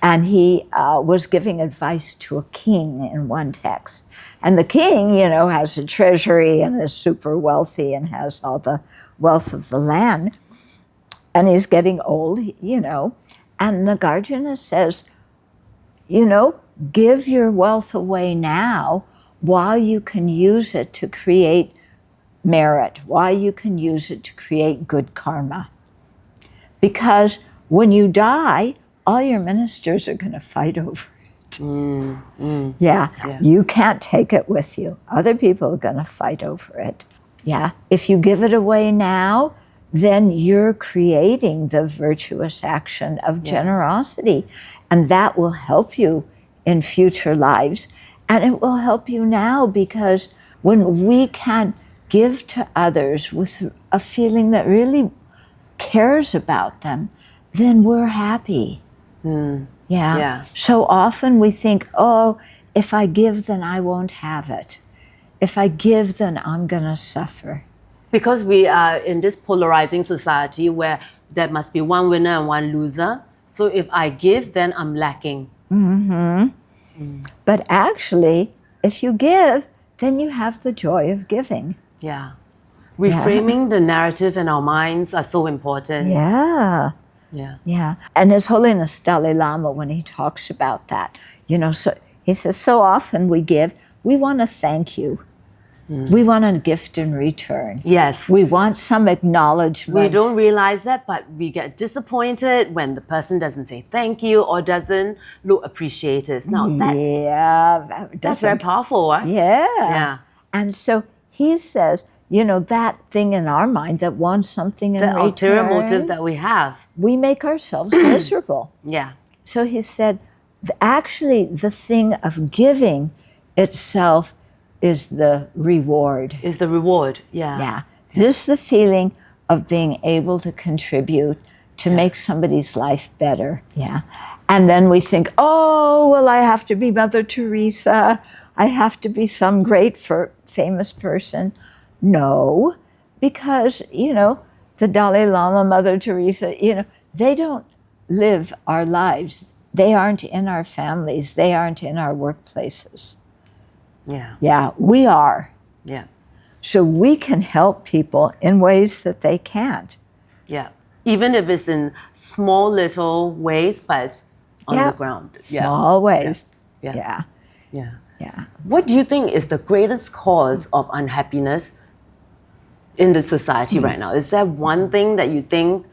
And he was giving advice to a king in one text. And the king, has a treasury and is super wealthy and has all the wealth of the land. And he's getting old, And Nagarjuna says, give your wealth away now while you can use it to create merit, while you can use it to create good karma. Because when you die, all your ministers are going to fight over it. You can't take it with you. Other people are going to fight over it. Yeah. If you give it away now, then you're creating the virtuous action of generosity. And that will help you in future lives. And it will help you now, because when we can give to others with a feeling that really cares about them, then we're happy. So often we think, if I give, then I won't have it. If I give, then I'm going to suffer. Because we are in this polarizing society where there must be one winner and one loser. So if I give, then I'm lacking. But actually, if you give, then you have the joy of giving. Yeah. Reframing the narrative in our minds are so important. Yeah. Yeah. Yeah. And His Holiness Dalai Lama, when he talks about that, so he says, so often we give, we want to thank you. We want a gift in return. Yes. We want some acknowledgement. We don't realize that, but we get disappointed when the person doesn't say thank you or doesn't look appreciative. Now, that's very powerful, right? Yeah. Yeah. And so he says, that thing in our mind that wants something in return. The ulterior motive that we have. We make ourselves miserable. Yeah. So he said, actually, the thing of giving itself is the reward. Is the reward, yeah. Yeah. Just the feeling of being able to contribute to make somebody's life better. Yeah. And then we think, oh, well, I have to be Mother Teresa. I have to be some great famous person. No, because, the Dalai Lama, Mother Teresa, they don't live our lives. They aren't in our families. They aren't in our workplaces. Yeah. Yeah, we are. Yeah. So we can help people in ways that they can't. Yeah. Even if it's in small little ways, but it's on the ground. Small ways. Yeah. Yeah. Yeah. Yeah. What do you think is the greatest cause of unhappiness in the society right now? Is there one thing that you think,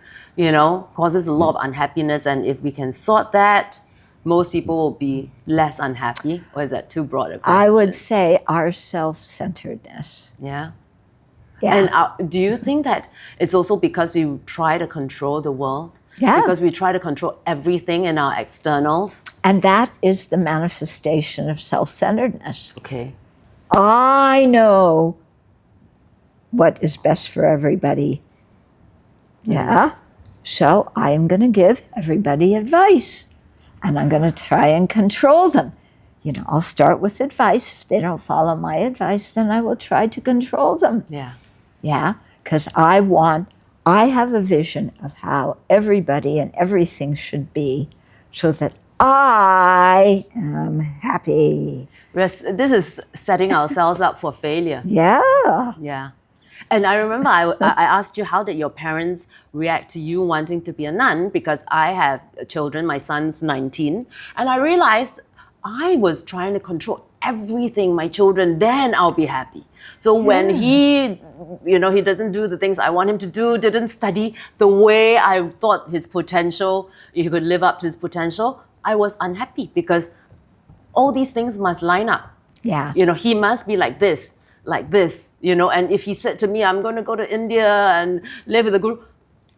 causes a lot of unhappiness, and if we can sort that, most people will be less unhappy? Or is that too broad a question? I would say our self-centeredness. Yeah. Yeah. And do you think that it's also because we try to control the world? Yeah. Because we try to control everything in our externals? And that is the manifestation of self-centeredness. Okay. I know what is best for everybody. Yeah. So I am going to give everybody advice. And I'm going to try and control them. I'll start with advice. If they don't follow my advice, then I will try to control them. Yeah. Yeah, because I have a vision of how everybody and everything should be so that I am happy. This is setting ourselves up for failure. Yeah. Yeah. And I remember I asked you, how did your parents react to you wanting to be a nun? Because I have children, my son's 19, and I realized I was trying to control everything, my children, then I'll be happy. So when he doesn't do the things I want him to do, didn't study the way I thought his potential, he could live up to his potential, I was unhappy because all these things must line up. Yeah. He must be like this, and if he said to me, I'm going to go to India and live with a guru,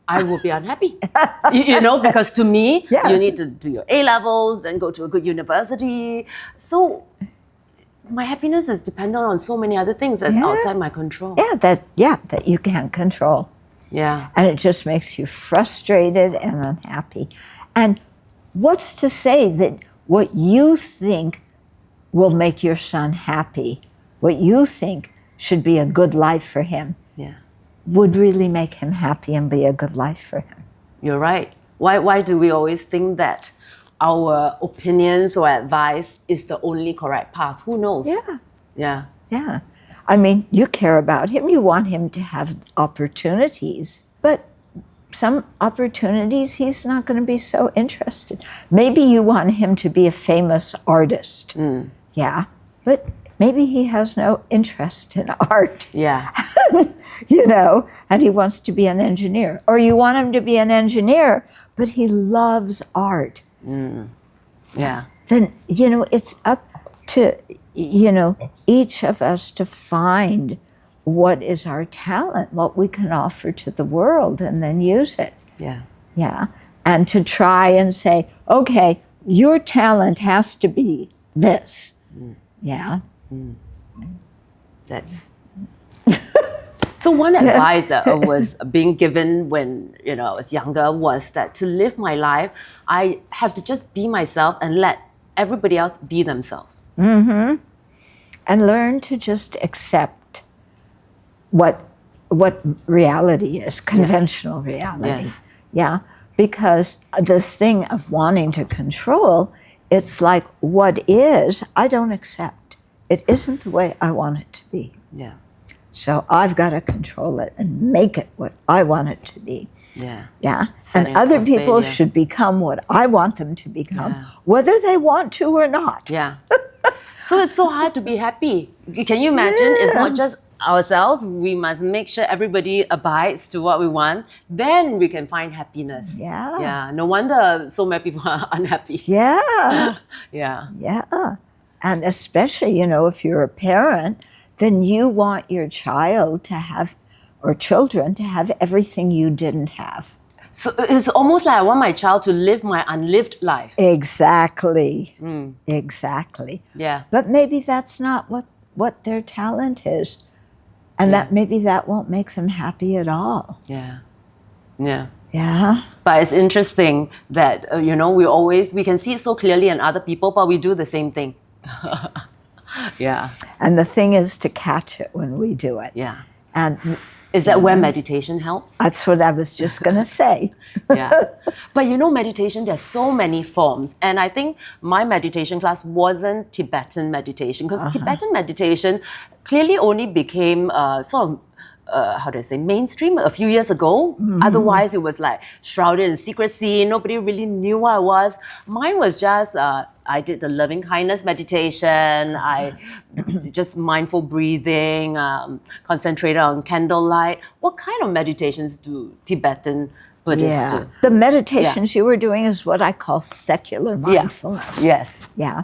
I will be unhappy, because to me, you need to do your A-levels and go to a good university. So my happiness is dependent on so many other things that's outside my control. That you can't control. Yeah. And it just makes you frustrated and unhappy. And what's to say that what you think will make your son happy, what you think should be a good life for him, would really make him happy and be a good life for him? You're right. Why do we always think that our opinions or advice is the only correct path? Who knows? Yeah. Yeah. Yeah. I mean, you care about him. You want him to have opportunities. But some opportunities, he's not going to be so interested. Maybe you want him to be a famous artist. Yeah. But maybe he has no interest in art. Yeah. And he wants to be an engineer. Or you want him to be an engineer, but he loves art. Yeah. Then, it's up to, each of us to find what is our talent, what we can offer to the world, and then use it. Yeah. Yeah. And to try and say, okay, your talent has to be this. Yeah. That's... So one advice that I was being given when I was younger was that to live my life, I have to just be myself and let everybody else be themselves. Mm-hmm. And learn to just accept what reality is, conventional reality. Yes. Yeah, because this thing of wanting to control, it's like what is, I don't accept. it isn't the way I want it to be. Yeah. So I've got to control it and make it what I want it to be. Yeah. Yeah. Setting And up other for people failure. should become what I want them to become, Yeah. whether they want to or not. Yeah. So it's so hard to be happy. Can you imagine? It's not just ourselves. We must make sure everybody abides to what we want. Then we can find happiness. Yeah. Yeah. No wonder so many people are unhappy. Yeah. Yeah. Yeah. And especially, if you're a parent, then you want your child to have, or children to have everything you didn't have. So it's almost like I want my child to live my unlived life. Exactly. Exactly. Yeah. But maybe that's not what their talent is. And that maybe that won't make them happy at all. Yeah. Yeah. Yeah. But it's interesting that, we can see it so clearly in other people, but we do the same thing. Yeah. And the thing is to catch it when we do it. Yeah. And Is that where meditation helps? that's what I was just going to say. Yeah. But meditation, there's so many forms. And I think my meditation class wasn't Tibetan meditation, because Tibetan meditation clearly only became mainstream a few years ago. Otherwise, it was like shrouded in secrecy. Nobody really knew what it was. Mine was just, I did the loving kindness meditation. I just mindful breathing, concentrated on candlelight. What kind of meditations do Tibetan Buddhists do? The meditations you were doing is what I call secular mindfulness. Yes. Yeah.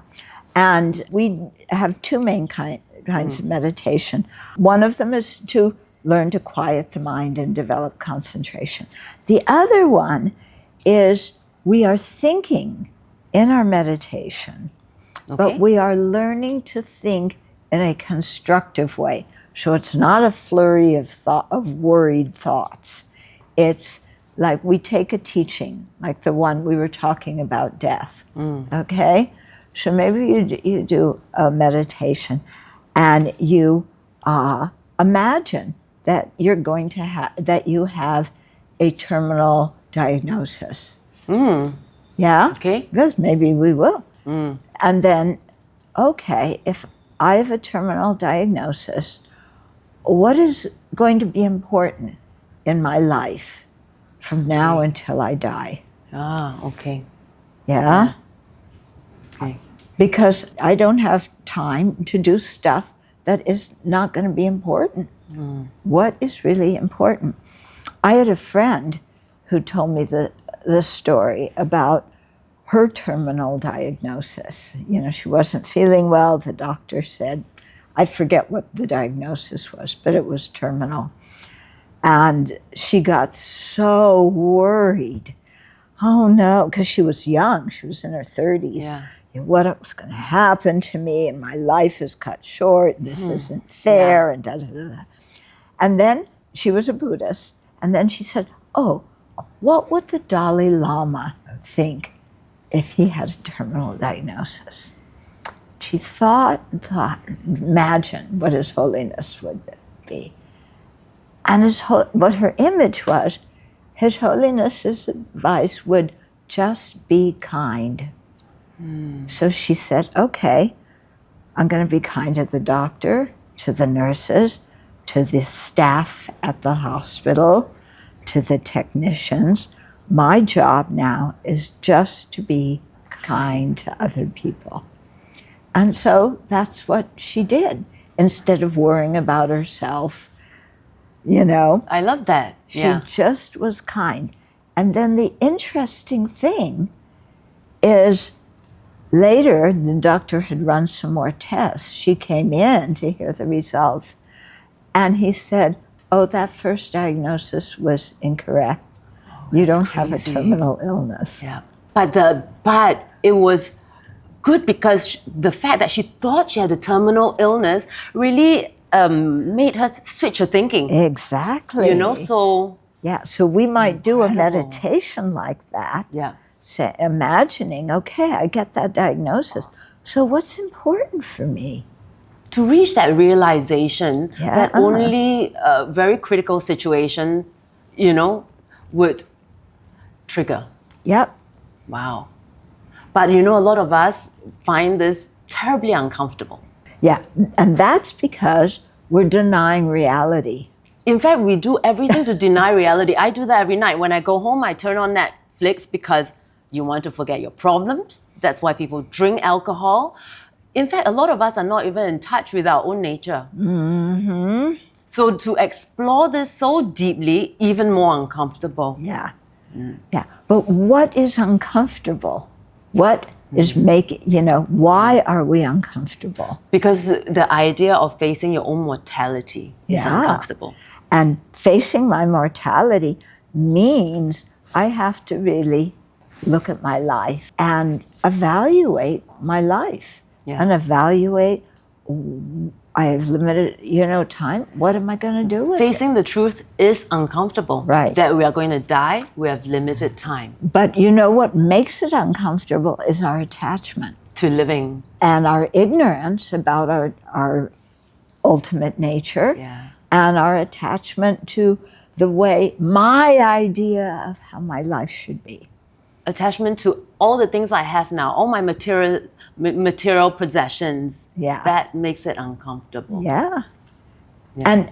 And we have two main kinds of meditation. One of them is to learn to quiet the mind and develop concentration. The other one is we are thinking in our meditation, but we are learning to think in a constructive way. So it's not a flurry of worried thoughts. It's like we take a teaching, like the one we were talking about, death. Okay? So maybe you do a meditation and you imagine that you're going to that you have a terminal diagnosis. Yeah? Okay. Because maybe we will. And then, okay, if I have a terminal diagnosis, what is going to be important in my life from now until I die? Okay. Yeah? Okay. Because I don't have time to do stuff that is not going to be important. What is really important? I had a friend who told me the story about her terminal diagnosis. She wasn't feeling well. The doctor said, I forget what the diagnosis was, but it was terminal. And she got so worried. Oh no, because she was young. She was in her 30s. Yeah. What was going to happen to me? And my life is cut short. This isn't fair. And da da da da. And then she was a Buddhist. And then she said, oh, what would the Dalai Lama think if he had a terminal diagnosis? She thought, imagine what His Holiness would be. And what her image was, His Holiness's advice would just be kind. So she said, okay, I'm going to be kind to the doctor, to the nurses, to the staff at the hospital, to the technicians. My job now is just to be kind to other people. And so that's what she did, instead of worrying about herself, I love that. She just was kind. And then the interesting thing is, later, the doctor had run some more tests. She came in to hear the results. And he said, oh, that first diagnosis was incorrect. You don't have a terminal illness. Yeah. But it was good because the fact that she thought she had a terminal illness really made her switch her thinking. Exactly. So... Yeah, so we might do a meditation like that. Yeah. Say, imagining, okay, I get that diagnosis. So what's important for me? To reach that realization that only a very critical situation, would trigger. Yep. Wow. But a lot of us find this terribly uncomfortable. Yeah, and that's because we're denying reality. In fact, we do everything to deny reality. I do that every night. When I go home, I turn on Netflix because you want to forget your problems. That's why people drink alcohol. In fact, a lot of us are not even in touch with our own nature. Mm-hmm. So to explore this so deeply, even more uncomfortable. Yeah. Yeah. But what is uncomfortable? What is making, why are we uncomfortable? Because the idea of facing your own mortality is uncomfortable. And facing my mortality means I have to really look at my life and evaluate my life. Yeah. And evaluate, I have limited, time. What am I going to do with Facing the truth is uncomfortable. Right. That we are going to die, we have limited time. But what makes it uncomfortable is our attachment. To living. And our ignorance about our ultimate nature. Yeah. And our attachment to the way, my idea of how my life should be. Attachment to all the things I have now, all my material possessions. Yeah. That makes it uncomfortable. Yeah.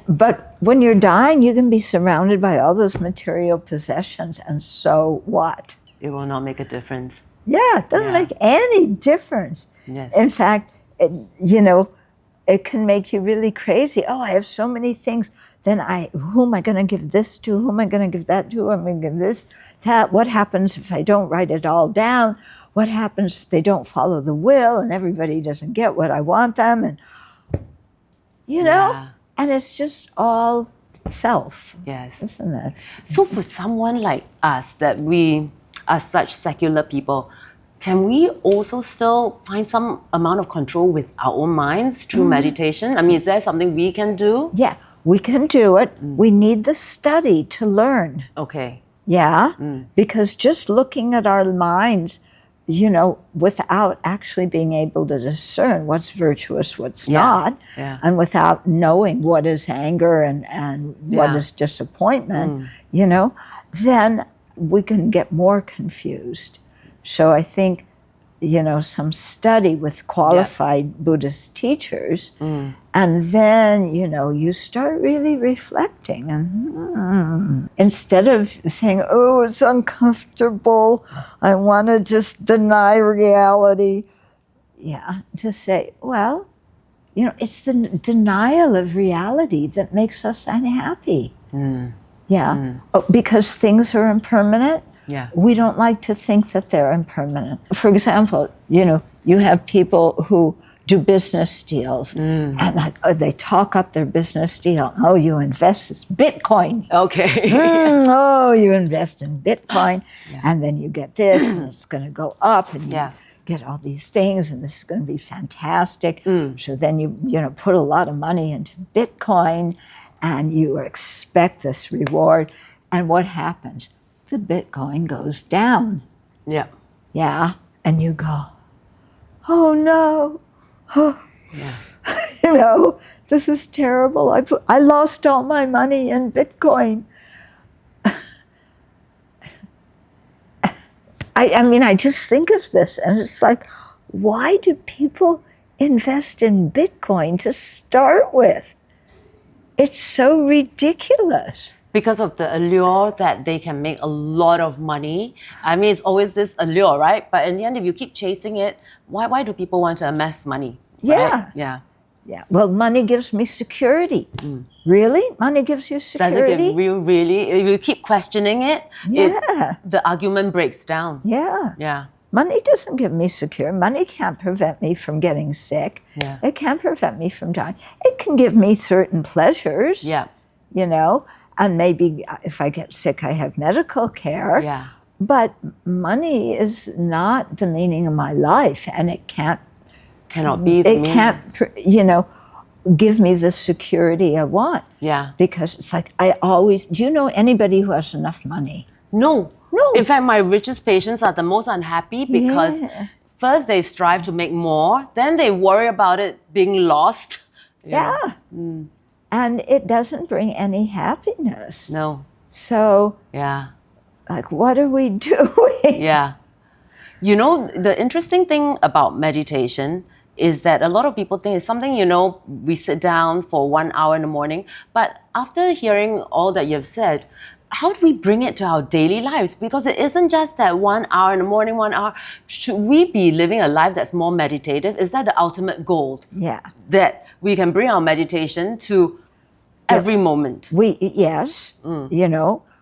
But when you're dying, you can be surrounded by all those material possessions, and so what? It will not make a difference. Yeah, it doesn't make any difference. Yes. In fact, it can make you really crazy. Oh, I have so many things. Then who am I going to give this to? Who am I going to give that to? Who am I going to give this? That? What happens if I don't write it all down? What happens if they don't follow the will and everybody doesn't get what I want them? And and it's just all self. Yes. Isn't it? So for someone like us, that we are such secular people, can we also still find some amount of control with our own minds through meditation? I mean, is there something we can do? Yeah, we can do it. We need the study to learn. Okay. Yeah, because just looking at our minds, without actually being able to discern what's virtuous, what's not, and without knowing what is anger and what is disappointment, then we can get more confused. So I think, some study with qualified Buddhist teachers, and then, you start really reflecting. And instead of saying, oh, it's uncomfortable, I want to just deny reality, to say, well, it's the denial of reality that makes us unhappy. Because things are impermanent. Yeah. We don't like to think that they're impermanent. For example, you have people who do business deals and they talk up their business deal. Oh, you invest in Bitcoin. Okay. Oh, you invest in Bitcoin and then you get this and it's going to go up and you get all these things and this is going to be fantastic. So then you put a lot of money into Bitcoin and you expect this reward. And what happens? The Bitcoin goes down. Yeah. Yeah. And you go, oh no. This is terrible. I lost all my money in Bitcoin. I just think of this and it's like, why do people invest in Bitcoin to start with? It's so ridiculous. Because of the allure that they can make a lot of money. I mean, it's always this allure, right? But in the end, if you keep chasing it, why do people want to amass money? Right? Yeah. Well, money gives me security. Really? Money gives you security? Does it give you really? If you keep questioning it, the argument breaks down. Yeah. Money doesn't give me security. Money can't prevent me from getting sick. Yeah. It can't prevent me from dying. It can give me certain pleasures. Yeah. And maybe if I get sick, I have medical care. Yeah. But money is not the meaning of my life, and it cannot be the meaning. It can't, give me the security I want. Yeah. Because it's like do you know anybody who has enough money? No. In fact, my richest patients are the most unhappy because first they strive to make more, then they worry about it being lost. Yeah. And it doesn't bring any happiness. No. So, what are we doing? Yeah. The interesting thing about meditation is that a lot of people think it's something, we sit down for 1 hour in the morning. But after hearing all that you've said, how do we bring it to our daily lives? Because it isn't just that 1 hour in the morning, 1 hour. Should we be living a life that's more meditative? Is that the ultimate goal? Yeah. That we can bring our meditation to every moment. Yes,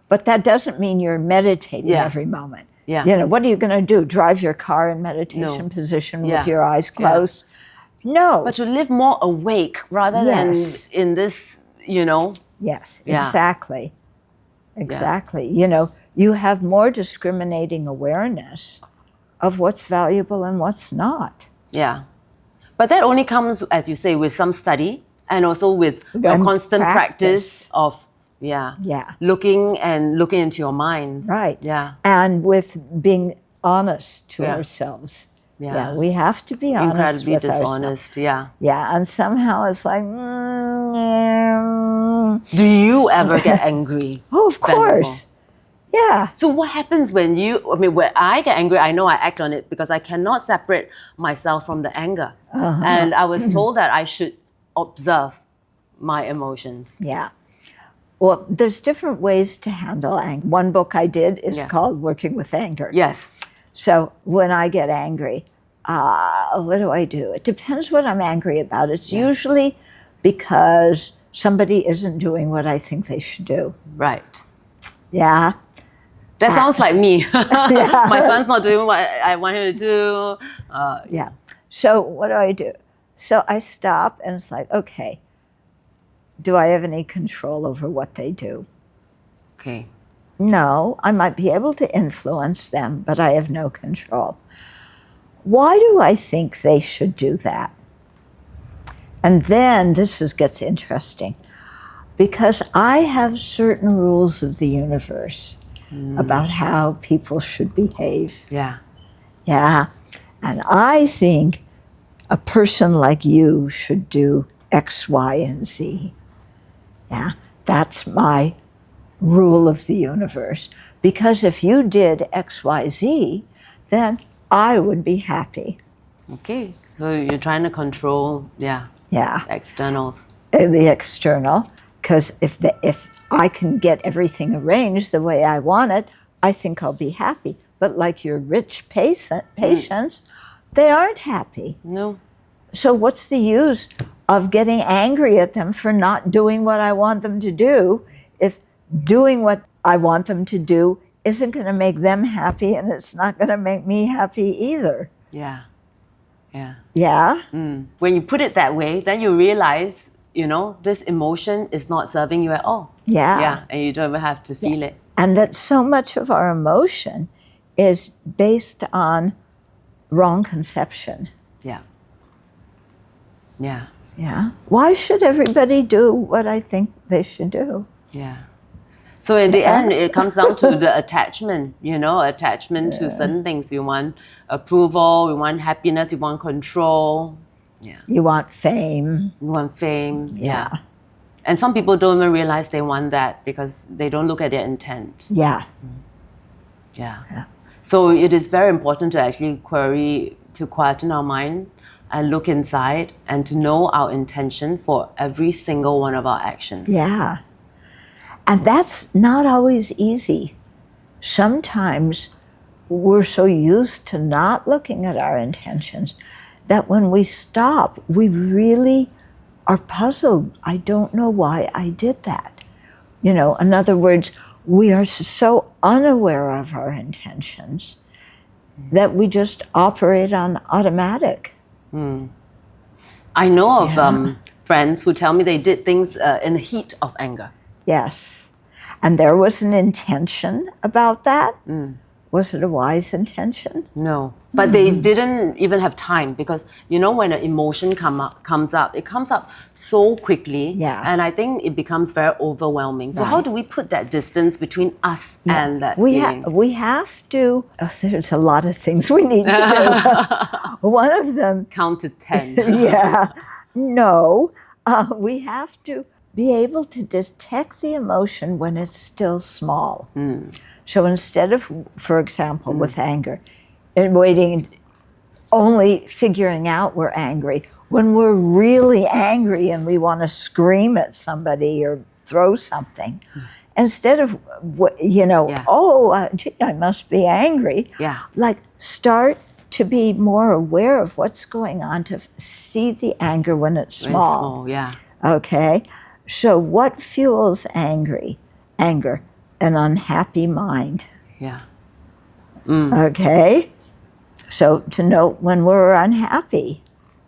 but that doesn't mean you're meditating every moment. Yeah. What are you going to do? Drive your car in meditation position with your eyes closed? No. But to live more awake rather than in this, Yes, exactly. Exactly. You have more discriminating awareness of what's valuable and what's not. Yeah. But that only comes, as you say, with some study and also with a constant practice of looking into your minds. Right. Yeah. And with being honest to ourselves. Yeah. We have to be honest Incredibly with dishonest. ourselves. Yeah. And somehow it's like, Do you ever get angry? Oh, of course. Yeah. So what happens when when I get angry, I know I act on it because I cannot separate myself from the anger. And I was told that I should observe my emotions. Yeah. Well, there's different ways to handle anger. One book I did is called Working with Anger. Yes. So when I get angry, what do? It depends what I'm angry about. It's usually because somebody isn't doing what I think they should do. Right. Yeah. That sounds like me. My son's not doing what I want him to do. Yeah. So what do? So I stop and it's like, okay, do I have any control over what they do? Okay. No, I might be able to influence them, but I have no control. Why do I think they should do that? And then gets interesting, because I have certain rules of the universe about how people should behave. Yeah. Yeah. And I think a person like you should do X, Y, and Z. Yeah. That's my rule of the universe. Because if you did X, Y, Z, then I would be happy. Okay. So you're trying to control, externals. The external. Because if I can get everything arranged the way I want it, I think I'll be happy. But like your rich patients, they aren't happy. No. So what's the use of getting angry at them for not doing what I want them to do if doing what I want them to do isn't going to make them happy and it's not going to make me happy either? Yeah. Yeah. Yeah? When you put it that way, then you realize, this emotion is not serving you at all. Yeah. Yeah, and you don't even have to feel it. And that so much of our emotion is based on wrong conception. Yeah. Yeah. Yeah. Why should everybody do what I think they should do? Yeah. So in the end, it comes down to the attachment, attachment to certain things. We want approval, we want happiness, we want control. Yeah. You want fame. We want fame. Yeah. And some people don't even realize they want that because they don't look at their intent. Yeah. Yeah. So it is very important to actually quieten our mind and look inside and to know our intention for every single one of our actions. Yeah. And that's not always easy. Sometimes we're so used to not looking at our intentions that when we stop, we really are puzzled. I don't know why I did that. In other words, we are so unaware of our intentions that we just operate on automatic. I know of friends who tell me they did things in the heat of anger. Yes. And there was an intention about that. Was it a wise intention? No. But they didn't even have time because, when an emotion comes up, it comes up so quickly. Yeah. And I think it becomes very overwhelming. So how do we put that distance between us and that feeling? We have to, there's a lot of things we need to do. One of them. Count to 10. We have to be able to detect the emotion when it's still small. So instead of, for example, with anger, and waiting, only figuring out we're angry. When we're really angry and we want to scream at somebody or throw something, instead of, gee, I must be angry, like start to be more aware of what's going on, to see the anger when it's small. Okay? So what fuels anger? An unhappy mind. Okay? So to note when we're unhappy,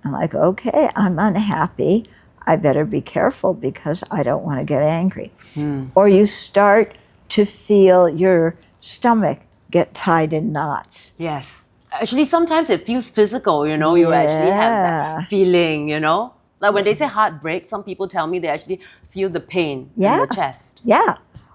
I'm like, okay, I'm unhappy. I better be careful because I don't want to get angry. Or you start to feel your stomach get tied in knots. Yes. Actually, sometimes it feels physical, you actually have that feeling, Like when they say heartbreak, some people tell me they actually feel the pain in the chest.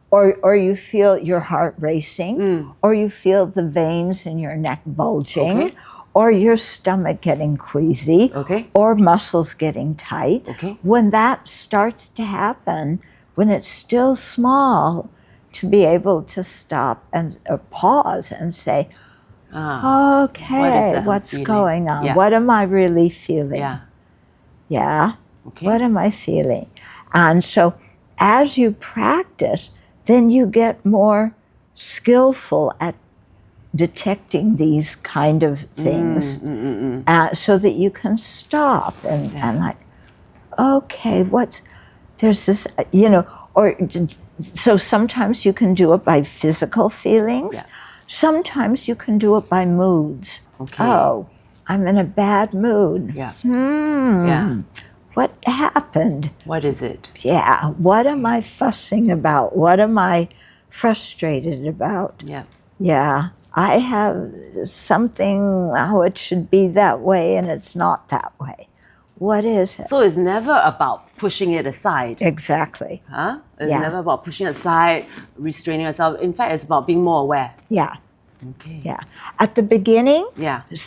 Or you feel your heart racing, or you feel the veins in your neck bulging, or your stomach getting queasy, or muscles getting tight. When that starts to happen, when it's still small, to be able to stop and pause and say, okay, what's going on? What am I really feeling? What am I feeling? And so as you practice, then you get more skillful at detecting these kind of things so that you can stop and like, okay, there's this, so sometimes you can do it by physical feelings. Sometimes you can do it by moods. Oh, I'm in a bad mood. What happened? What is it? What am I fussing about? What am I frustrated about? I have something, it should be that way and it's not that way. What is it? So it's never about pushing it aside. Exactly. It's never about pushing it aside, restraining yourself. In fact, it's about being more aware. At the beginning,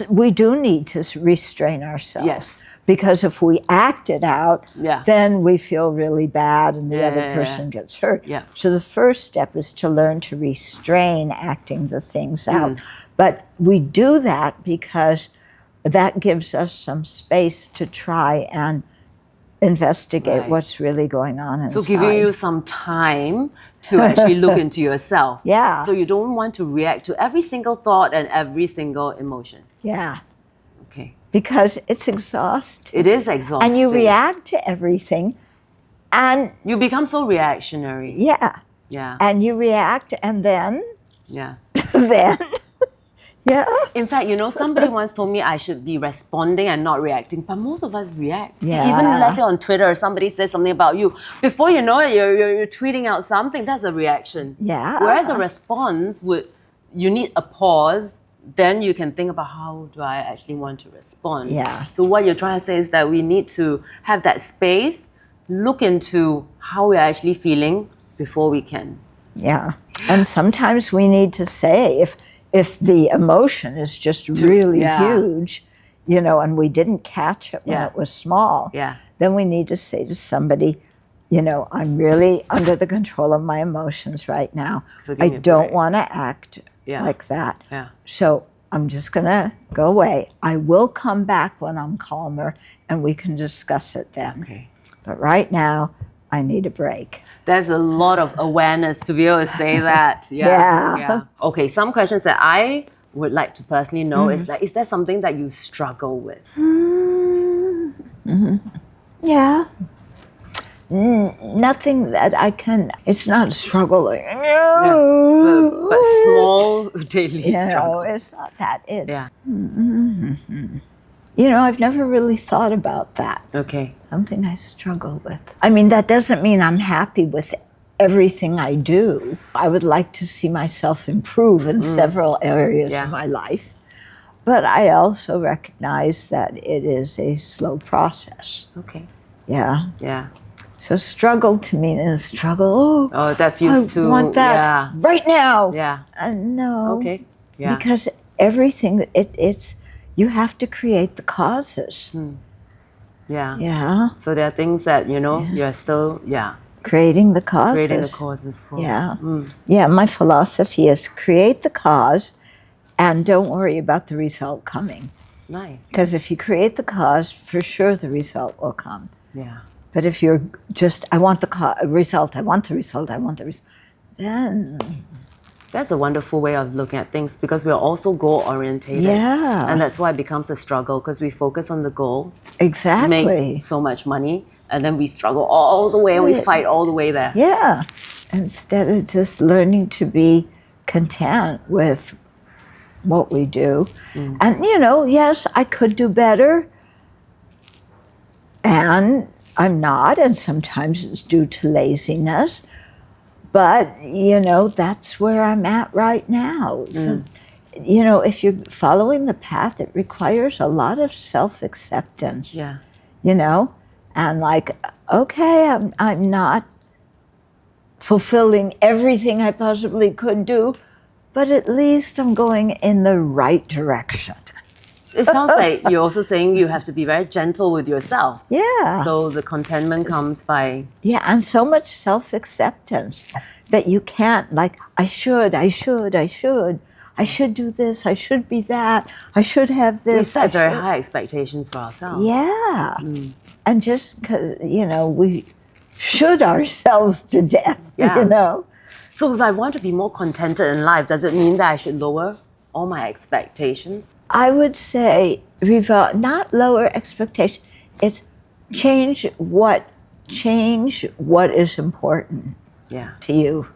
we do need to restrain ourselves. Because if we act it out, then we feel really bad and the other person gets hurt. So the first step is to learn to restrain acting the things out. But we do that because that gives us some space to try and investigate what's really going on inside. So giving you some time to actually look into yourself. So you don't want to react to every single thought and every single emotion. Okay. Because it's exhausting. It is exhausting. And you react to everything and you become so reactionary. And you react and then In fact, somebody once told me I should be responding and not reacting, but most of us react. Even let's say on Twitter, somebody says something about you. Before you know it, you're tweeting out something. That's a reaction. Whereas a response you need a pause. Then you can think about how do I actually want to respond. So what you're trying to say is that we need to have that space, look into how we're actually feeling before we can. And sometimes we need to say if the emotion is just really huge, and we didn't catch it when it was small, then we need to say to somebody, I'm really under the control of my emotions right now. So I don't want to act like that. So I'm just going to go away. I will come back when I'm calmer and we can discuss it then. But right now, I need a break. There's a lot of awareness to be able to say that. Okay, some questions that I would like to personally know is like, is there something that you struggle with? Nothing that I can, it's not struggling. But small daily struggle. It's not that. It's, I've never really thought about that. Something I struggle with. I mean, that doesn't mean I'm happy with everything I do. I would like to see myself improve in several areas of my life. But I also recognize that it is a slow process. So struggle to me is struggle. That feels I want that right now. No. Because everything, it's you have to create the causes. So there are things that, you're still, creating the causes. Creating the causes for. My philosophy is create the cause and don't worry about the result coming. Nice. Because if you create the cause, for sure the result will come. Yeah. But if you're just, I want the result, I want the result, I want the result, then... That's a wonderful way of looking at things, because we're also goal-orientated. Yeah. And that's why it becomes a struggle, because we focus on the goal. Exactly. Make so much money, and then we struggle all the way and we fight all the way there. Yeah. Instead of just learning to be content with what we do. And, yes, I could do better. And I'm not, and sometimes it's due to laziness. But, that's where I'm at right now. So, if you're following the path, it requires a lot of self-acceptance. Yeah. And like, okay, I'm not fulfilling everything I possibly could do, but at least I'm going in the right direction. It sounds like you're also saying you have to be very gentle with yourself. Yeah. So the contentment comes by... Yeah, and so much self-acceptance that you can't, like, I should do this, I should be that, I should have this. We set very high expectations for ourselves. Yeah. And just, we should ourselves to death, Yeah. So if I want to be more contented in life, does it mean that I should lower all my expectations? I would say, not lower expectations, it's change what is important to you.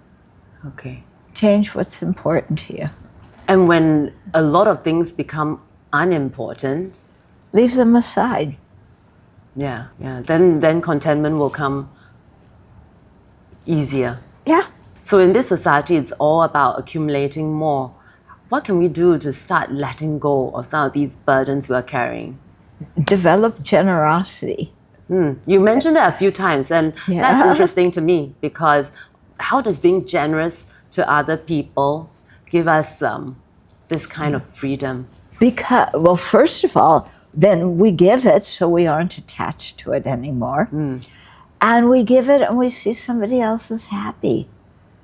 Okay. Change what's important to you. And when a lot of things become unimportant, leave them aside. Then contentment will come easier. Yeah. So in this society, it's all about accumulating more. What can we do to start letting go of some of these burdens we are carrying? Develop generosity. You mentioned that a few times, and that's interesting to me, because how does being generous to other people give us this kind of freedom? Because, well, first of all, then we give it so we aren't attached to it anymore. And we give it and we see somebody else is happy.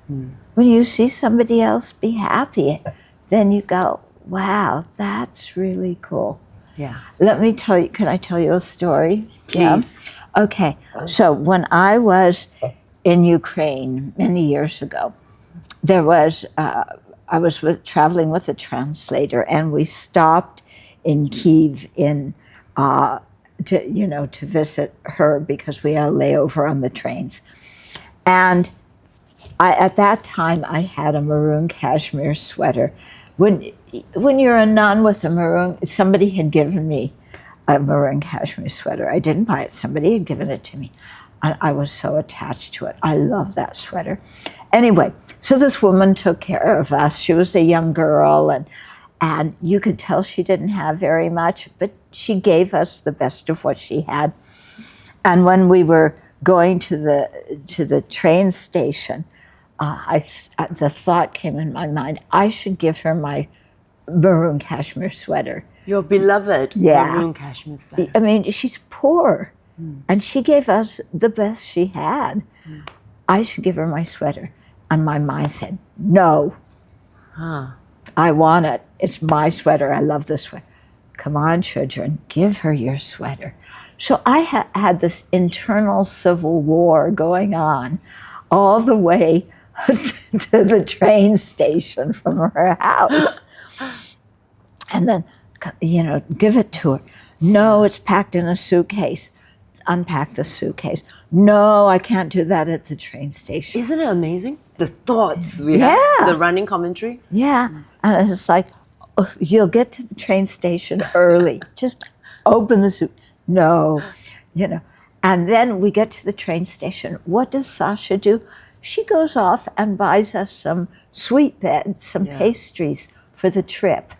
When you see somebody else be happy, then you go, wow, that's really cool. Yeah. Let me tell you, can I tell you a story? Please. Yeah? Okay, so when I was in Ukraine many years ago, I was traveling with a translator, and we stopped in Kyiv to visit her because we had a layover on the trains. And at that time, I had a maroon cashmere sweater. When you're a nun with a maroon, somebody had given me a maroon cashmere sweater. I didn't buy it. Somebody had given it to me. And I was so attached to it. I love that sweater. Anyway, so this woman took care of us. She was a young girl, and you could tell she didn't have very much, but she gave us the best of what she had. And when we were going to the train station, the thought came in my mind, I should give her my maroon cashmere sweater. Your beloved maroon cashmere sweater. I mean, she's poor, and she gave us the best she had. I should give her my sweater. And my mind said, no. I want it. It's my sweater. I love this sweater. Come on, Chodron, give her your sweater. So I had this internal civil war going on all the way to the train station from her house. And then, give it to her. No, it's packed in a suitcase. Unpack the suitcase. No, I can't do that at the train station. Isn't it amazing? The thoughts we have, the running commentary. Yeah, and it's like, you'll get to the train station early. Just open the suit. No, And then we get to the train station. What does Sasha do? She goes off and buys us some sweetbreads, some pastries for the trip.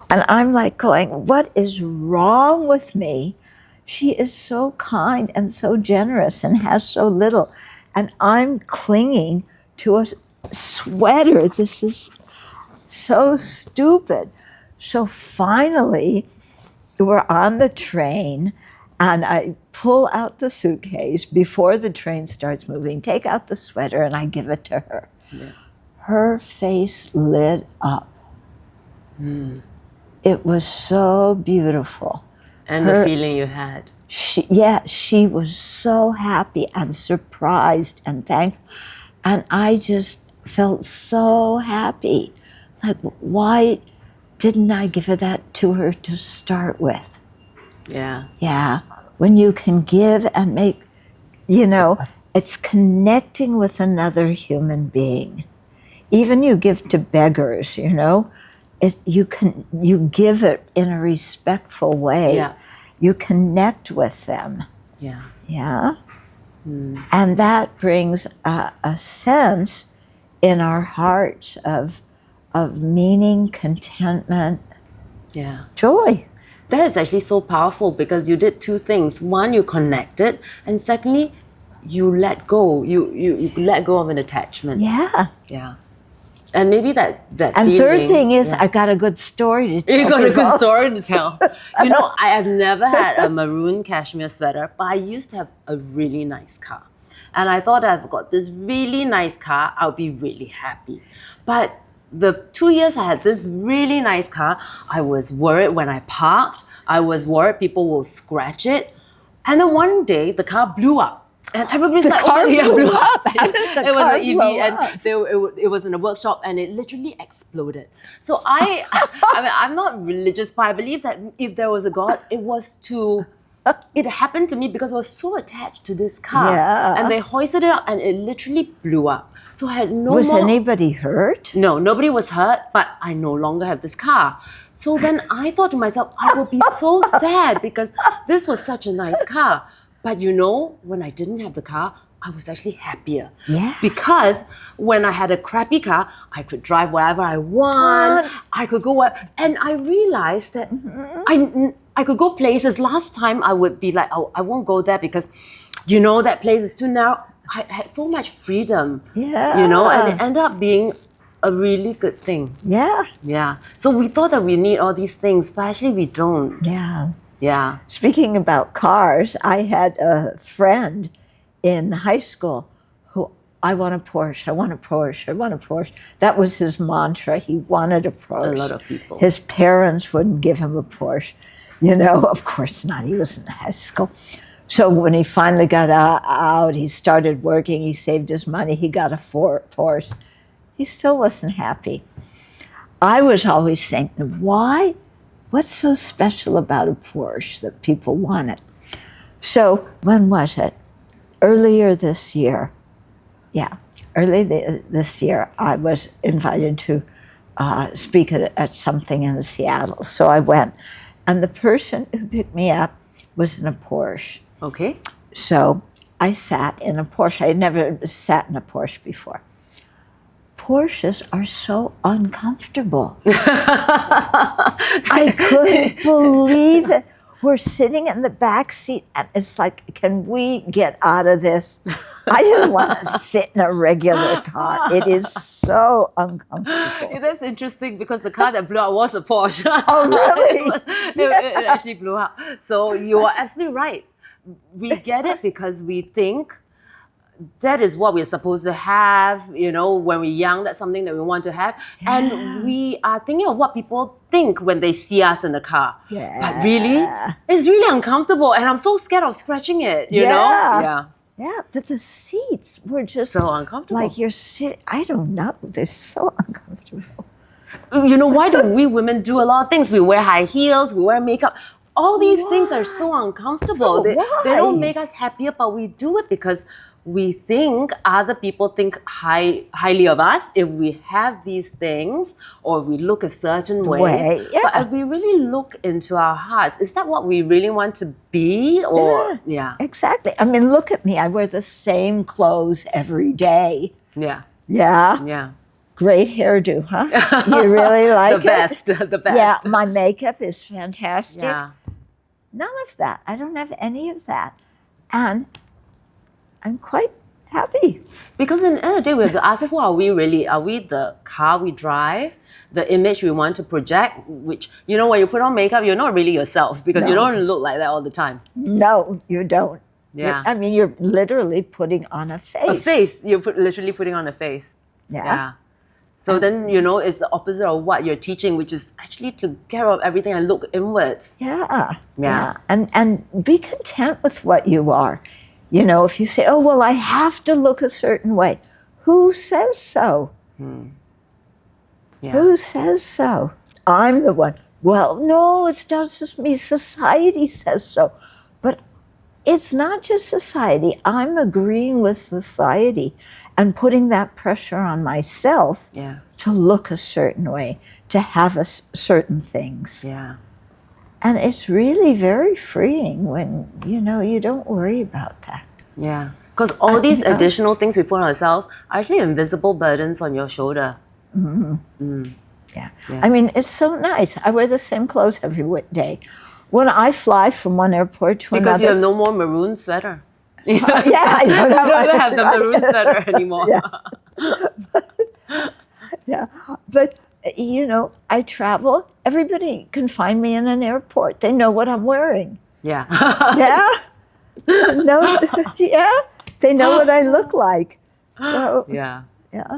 And I'm like going, what is wrong with me? She is so kind and so generous and has so little. And I'm clinging to a sweater. This is so stupid. So finally, we're on the train, and I pull out the suitcase before the train starts moving, take out the sweater, and I give it to her. Her face lit up. It was so beautiful. And the feeling you had. She was so happy and surprised and thankful. And I just felt so happy. Like, why didn't I give that to her to start with? Yeah. Yeah. When you can give and make, it's connecting with another human being. Even you give to beggars, you give it in a respectful way. Yeah. You connect with them. Yeah. Yeah. And that brings a sense in our hearts of meaning, contentment, joy. That is actually so powerful because you did two things. One, you connected, and secondly, you let go. You let go of an attachment. Yeah. Yeah. And maybe that and feeling, third thing is, I got a good story to tell. You got a good story to tell. I have never had a maroon cashmere sweater, but I used to have a really nice car. And I thought, I've got this really nice car, I'll be really happy. But the 2 years I had this really nice car, I was worried when I parked. I was worried people will scratch it. And then one day, the car blew up. And everybody's the like, car blew up. It was an EV, and it was in a workshop, and it literally exploded. So I'm not religious, but I believe that if there was a God, it happened to me because I was so attached to this car. Yeah. And they hoisted it up, and it literally blew up. So I had Was anybody hurt? No, nobody was hurt, but I no longer have this car. So then I thought to myself, I will be so sad because this was such a nice car. But when I didn't have the car, I was actually happier. Yeah. Because when I had a crappy car, I could drive wherever I want. I could go where, and I realized that I could go places. Last time I would be like, oh, I won't go there because, that place is too narrow. I had so much freedom. Yeah. And it ended up being a really good thing. Yeah. Yeah. So we thought that we need all these things, but actually we don't. Yeah. Yeah. Speaking about cars, I had a friend in high school who, I want a Porsche, I want a Porsche, I want a Porsche. That was his mantra. He wanted a Porsche. A lot of people. His parents wouldn't give him a Porsche. Of course not. He was in high school. So when he finally got out, he started working, he saved his money, he got a Porsche. He still wasn't happy. I was always thinking, why? What's so special about a Porsche that people want it? So when was it? Earlier this year. Yeah, this year, I was invited to speak at something in Seattle. So I went. And the person who picked me up was in a Porsche. Okay. So I sat in a Porsche. I had never sat in a Porsche before. Porsches are so uncomfortable. I couldn't believe it. We're sitting in the back seat, and it's like, can we get out of this? I just want to sit in a regular car. It is so uncomfortable. Yeah, that's interesting because the car that blew up was a Porsche. Oh, really? It actually blew up. So you are absolutely right. We get it because we think that is what we're supposed to have, when we're young, that's something that we want to have. Yeah. And we are thinking of what people think when they see us in the car. Yeah. But really, it's really uncomfortable, and I'm so scared of scratching it, you know? Yeah. Yeah, but the seats were just so uncomfortable. Like I don't know, they're so uncomfortable. Why do we women do a lot of things? We wear high heels, we wear makeup. All these things are so uncomfortable. They don't make us happier, but we do it because we think other people think highly of us if we have these things or if we look a certain way. Yeah. But if we really look into our hearts, is that what we really want to be? Or Exactly. I mean, look at me. I wear the same clothes every day. Yeah. Yeah. Yeah. Great hairdo, huh? You really like the best. The best. Yeah, my makeup is fantastic. Yeah. None of that. I don't have any of that. And I'm quite happy. Because in the end of the day, we have to ask, who are we really? Are we the car we drive? The image we want to project? Which, when you put on makeup, you're not really yourself because you don't look like that all the time. No, you don't. Yeah. You're literally putting on a face. A face. You're literally putting on a face. Yeah. So then, it's the opposite of what you're teaching, which is actually to care of everything and look inwards. Yeah. And be content with what you are. If you say, oh, well, I have to look a certain way. Who says so? Yeah. Who says so? I'm the one. Well, no, it's not just me. Society says so. But it's not just society. I'm agreeing with society and putting that pressure on myself to look a certain way, to have certain things. Yeah. And it's really very freeing when, you don't worry about that. Yeah. Because all these additional things we put on ourselves are actually invisible burdens on your shoulder. Yeah. I mean, it's so nice. I wear the same clothes every day. When I fly from one airport to another... Because you have no more maroon sweater. I don't You don't even have the maroon sweater anymore. But, I travel. Everybody can find me in an airport. They know what I'm wearing. Yeah. No, they know what I look like. So, yeah,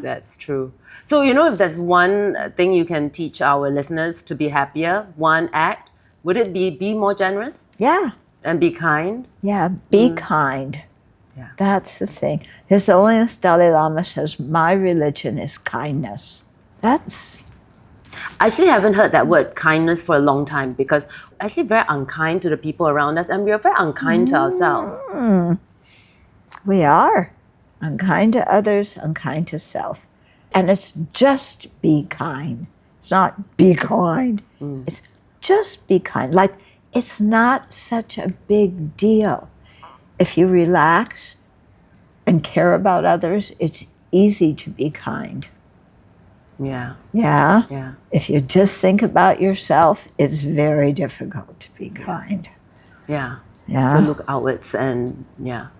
that's true. So, if there's one thing you can teach our listeners to be happier, one act, would it be more generous? Yeah. And be kind? Yeah, be kind. Yeah. That's the thing. His Holiness Dalai Lama says, my religion is kindness. I actually haven't heard that word kindness for a long time because we're actually very unkind to the people around us and we are very unkind to ourselves. We are. Unkind to others, unkind to self. And it's just be kind. It's not be kind. It's just be kind. Like, it's not such a big deal. If you relax and care about others, it's easy to be kind. Yeah. Yeah? If you just think about yourself, it's very difficult to be kind. Yeah. Yeah. So look outwards and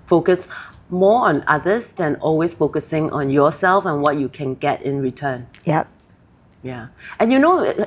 focus more on others than always focusing on yourself and what you can get in return. Yep. Yeah. And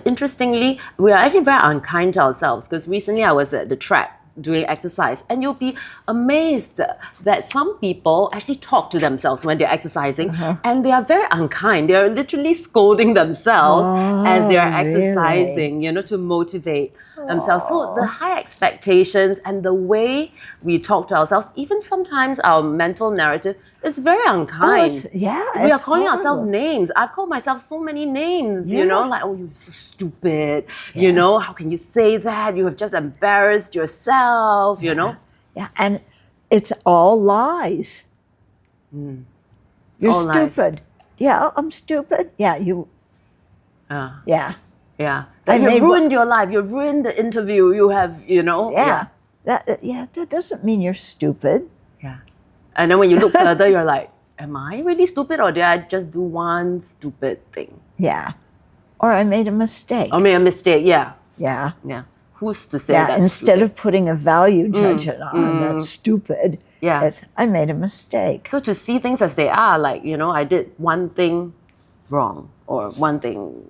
interestingly, we are actually very unkind to ourselves because recently I was at the track doing exercise and you'll be amazed that some people actually talk to themselves when they're exercising and they are very unkind. They're literally scolding themselves as they're exercising, to motivate themselves. So the high expectations and the way we talk to ourselves, even sometimes our mental narrative, is very unkind. We are calling ourselves names. I've called myself so many names, like, oh, you're so stupid. How can you say that? You have just embarrassed yourself, Yeah, and it's all lies. You're all stupid. Lies. Yeah, I'm stupid. Yeah, you... Yeah. That you've ruined your life. You've ruined the interview. You have, That doesn't mean you're stupid. Yeah. And then when you look further, you're like, am I really stupid or did I just do one stupid thing? Yeah. Or I made a mistake. I made a mistake, yeah. Yeah. Who's to say that's instead stupid? of putting a value judgment on that's stupid, it's, I made a mistake. So to see things as they are, like, I did one thing wrong or one thing,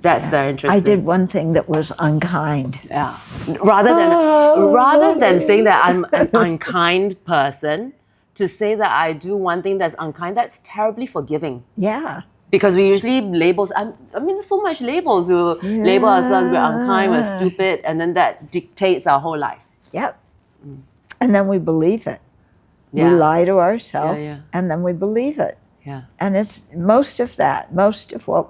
That's very interesting. I did one thing that was unkind. Yeah. Rather than saying that I'm an unkind person, to say that I do one thing that's unkind, that's terribly forgiving. Yeah. Because we usually there's so much labels. We will label ourselves, we're unkind, we're stupid, and then that dictates our whole life. Yep. And then we believe it. We lie to ourselves, and then we believe it. Yeah. And it's most of what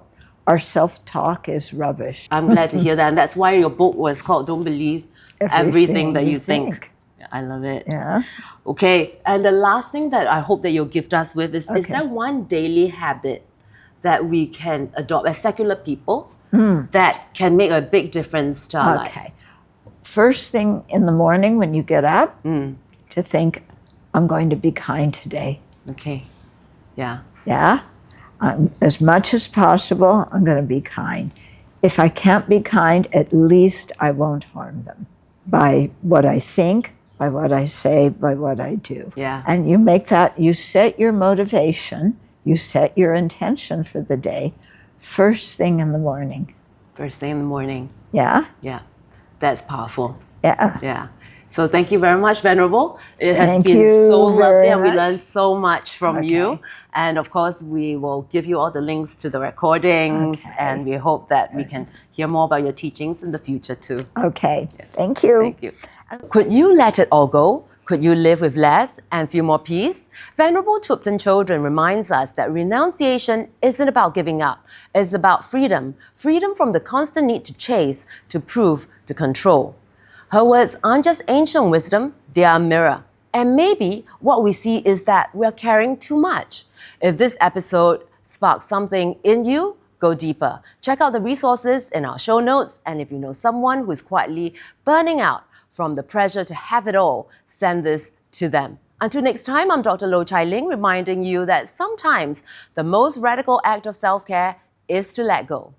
our self-talk is rubbish. I'm glad to hear that. And that's why your book was called Don't Believe Everything That You Think. I love it. Yeah. Okay. And the last thing that I hope that you'll gift us with is there one daily habit that we can adopt as secular people that can make a big difference to our lives? First thing in the morning when you get up, to think, I'm going to be kind today. Okay. Yeah. Yeah? As much as possible, I'm going to be kind. If I can't be kind, at least I won't harm them by what I think, by what I say, by what I do. Yeah. And you set your motivation, you set your intention for the day first thing in the morning. First thing in the morning. Yeah? Yeah. That's powerful. Yeah. Yeah. So thank you very much, Venerable. It has Thank been you so lovely very and we much. learned so much from Okay. you. And of course, we will give you all the links to the recordings Okay. and we hope that we can hear more about your teachings in the future too. Okay. Thank you. Thank you. Could you let it all go? Could you live with less and feel more peace? Venerable Thubten Chodron reminds us that renunciation isn't about giving up. It's about freedom. Freedom from the constant need to chase, to prove, to control. Her words aren't just ancient wisdom, they are a mirror. And maybe what we see is that we're carrying too much. If this episode sparks something in you, go deeper. Check out the resources in our show notes. And if you know someone who's quietly burning out from the pressure to have it all, send this to them. Until next time, I'm Dr. Chai Ling, reminding you that sometimes the most radical act of self-care is to let go.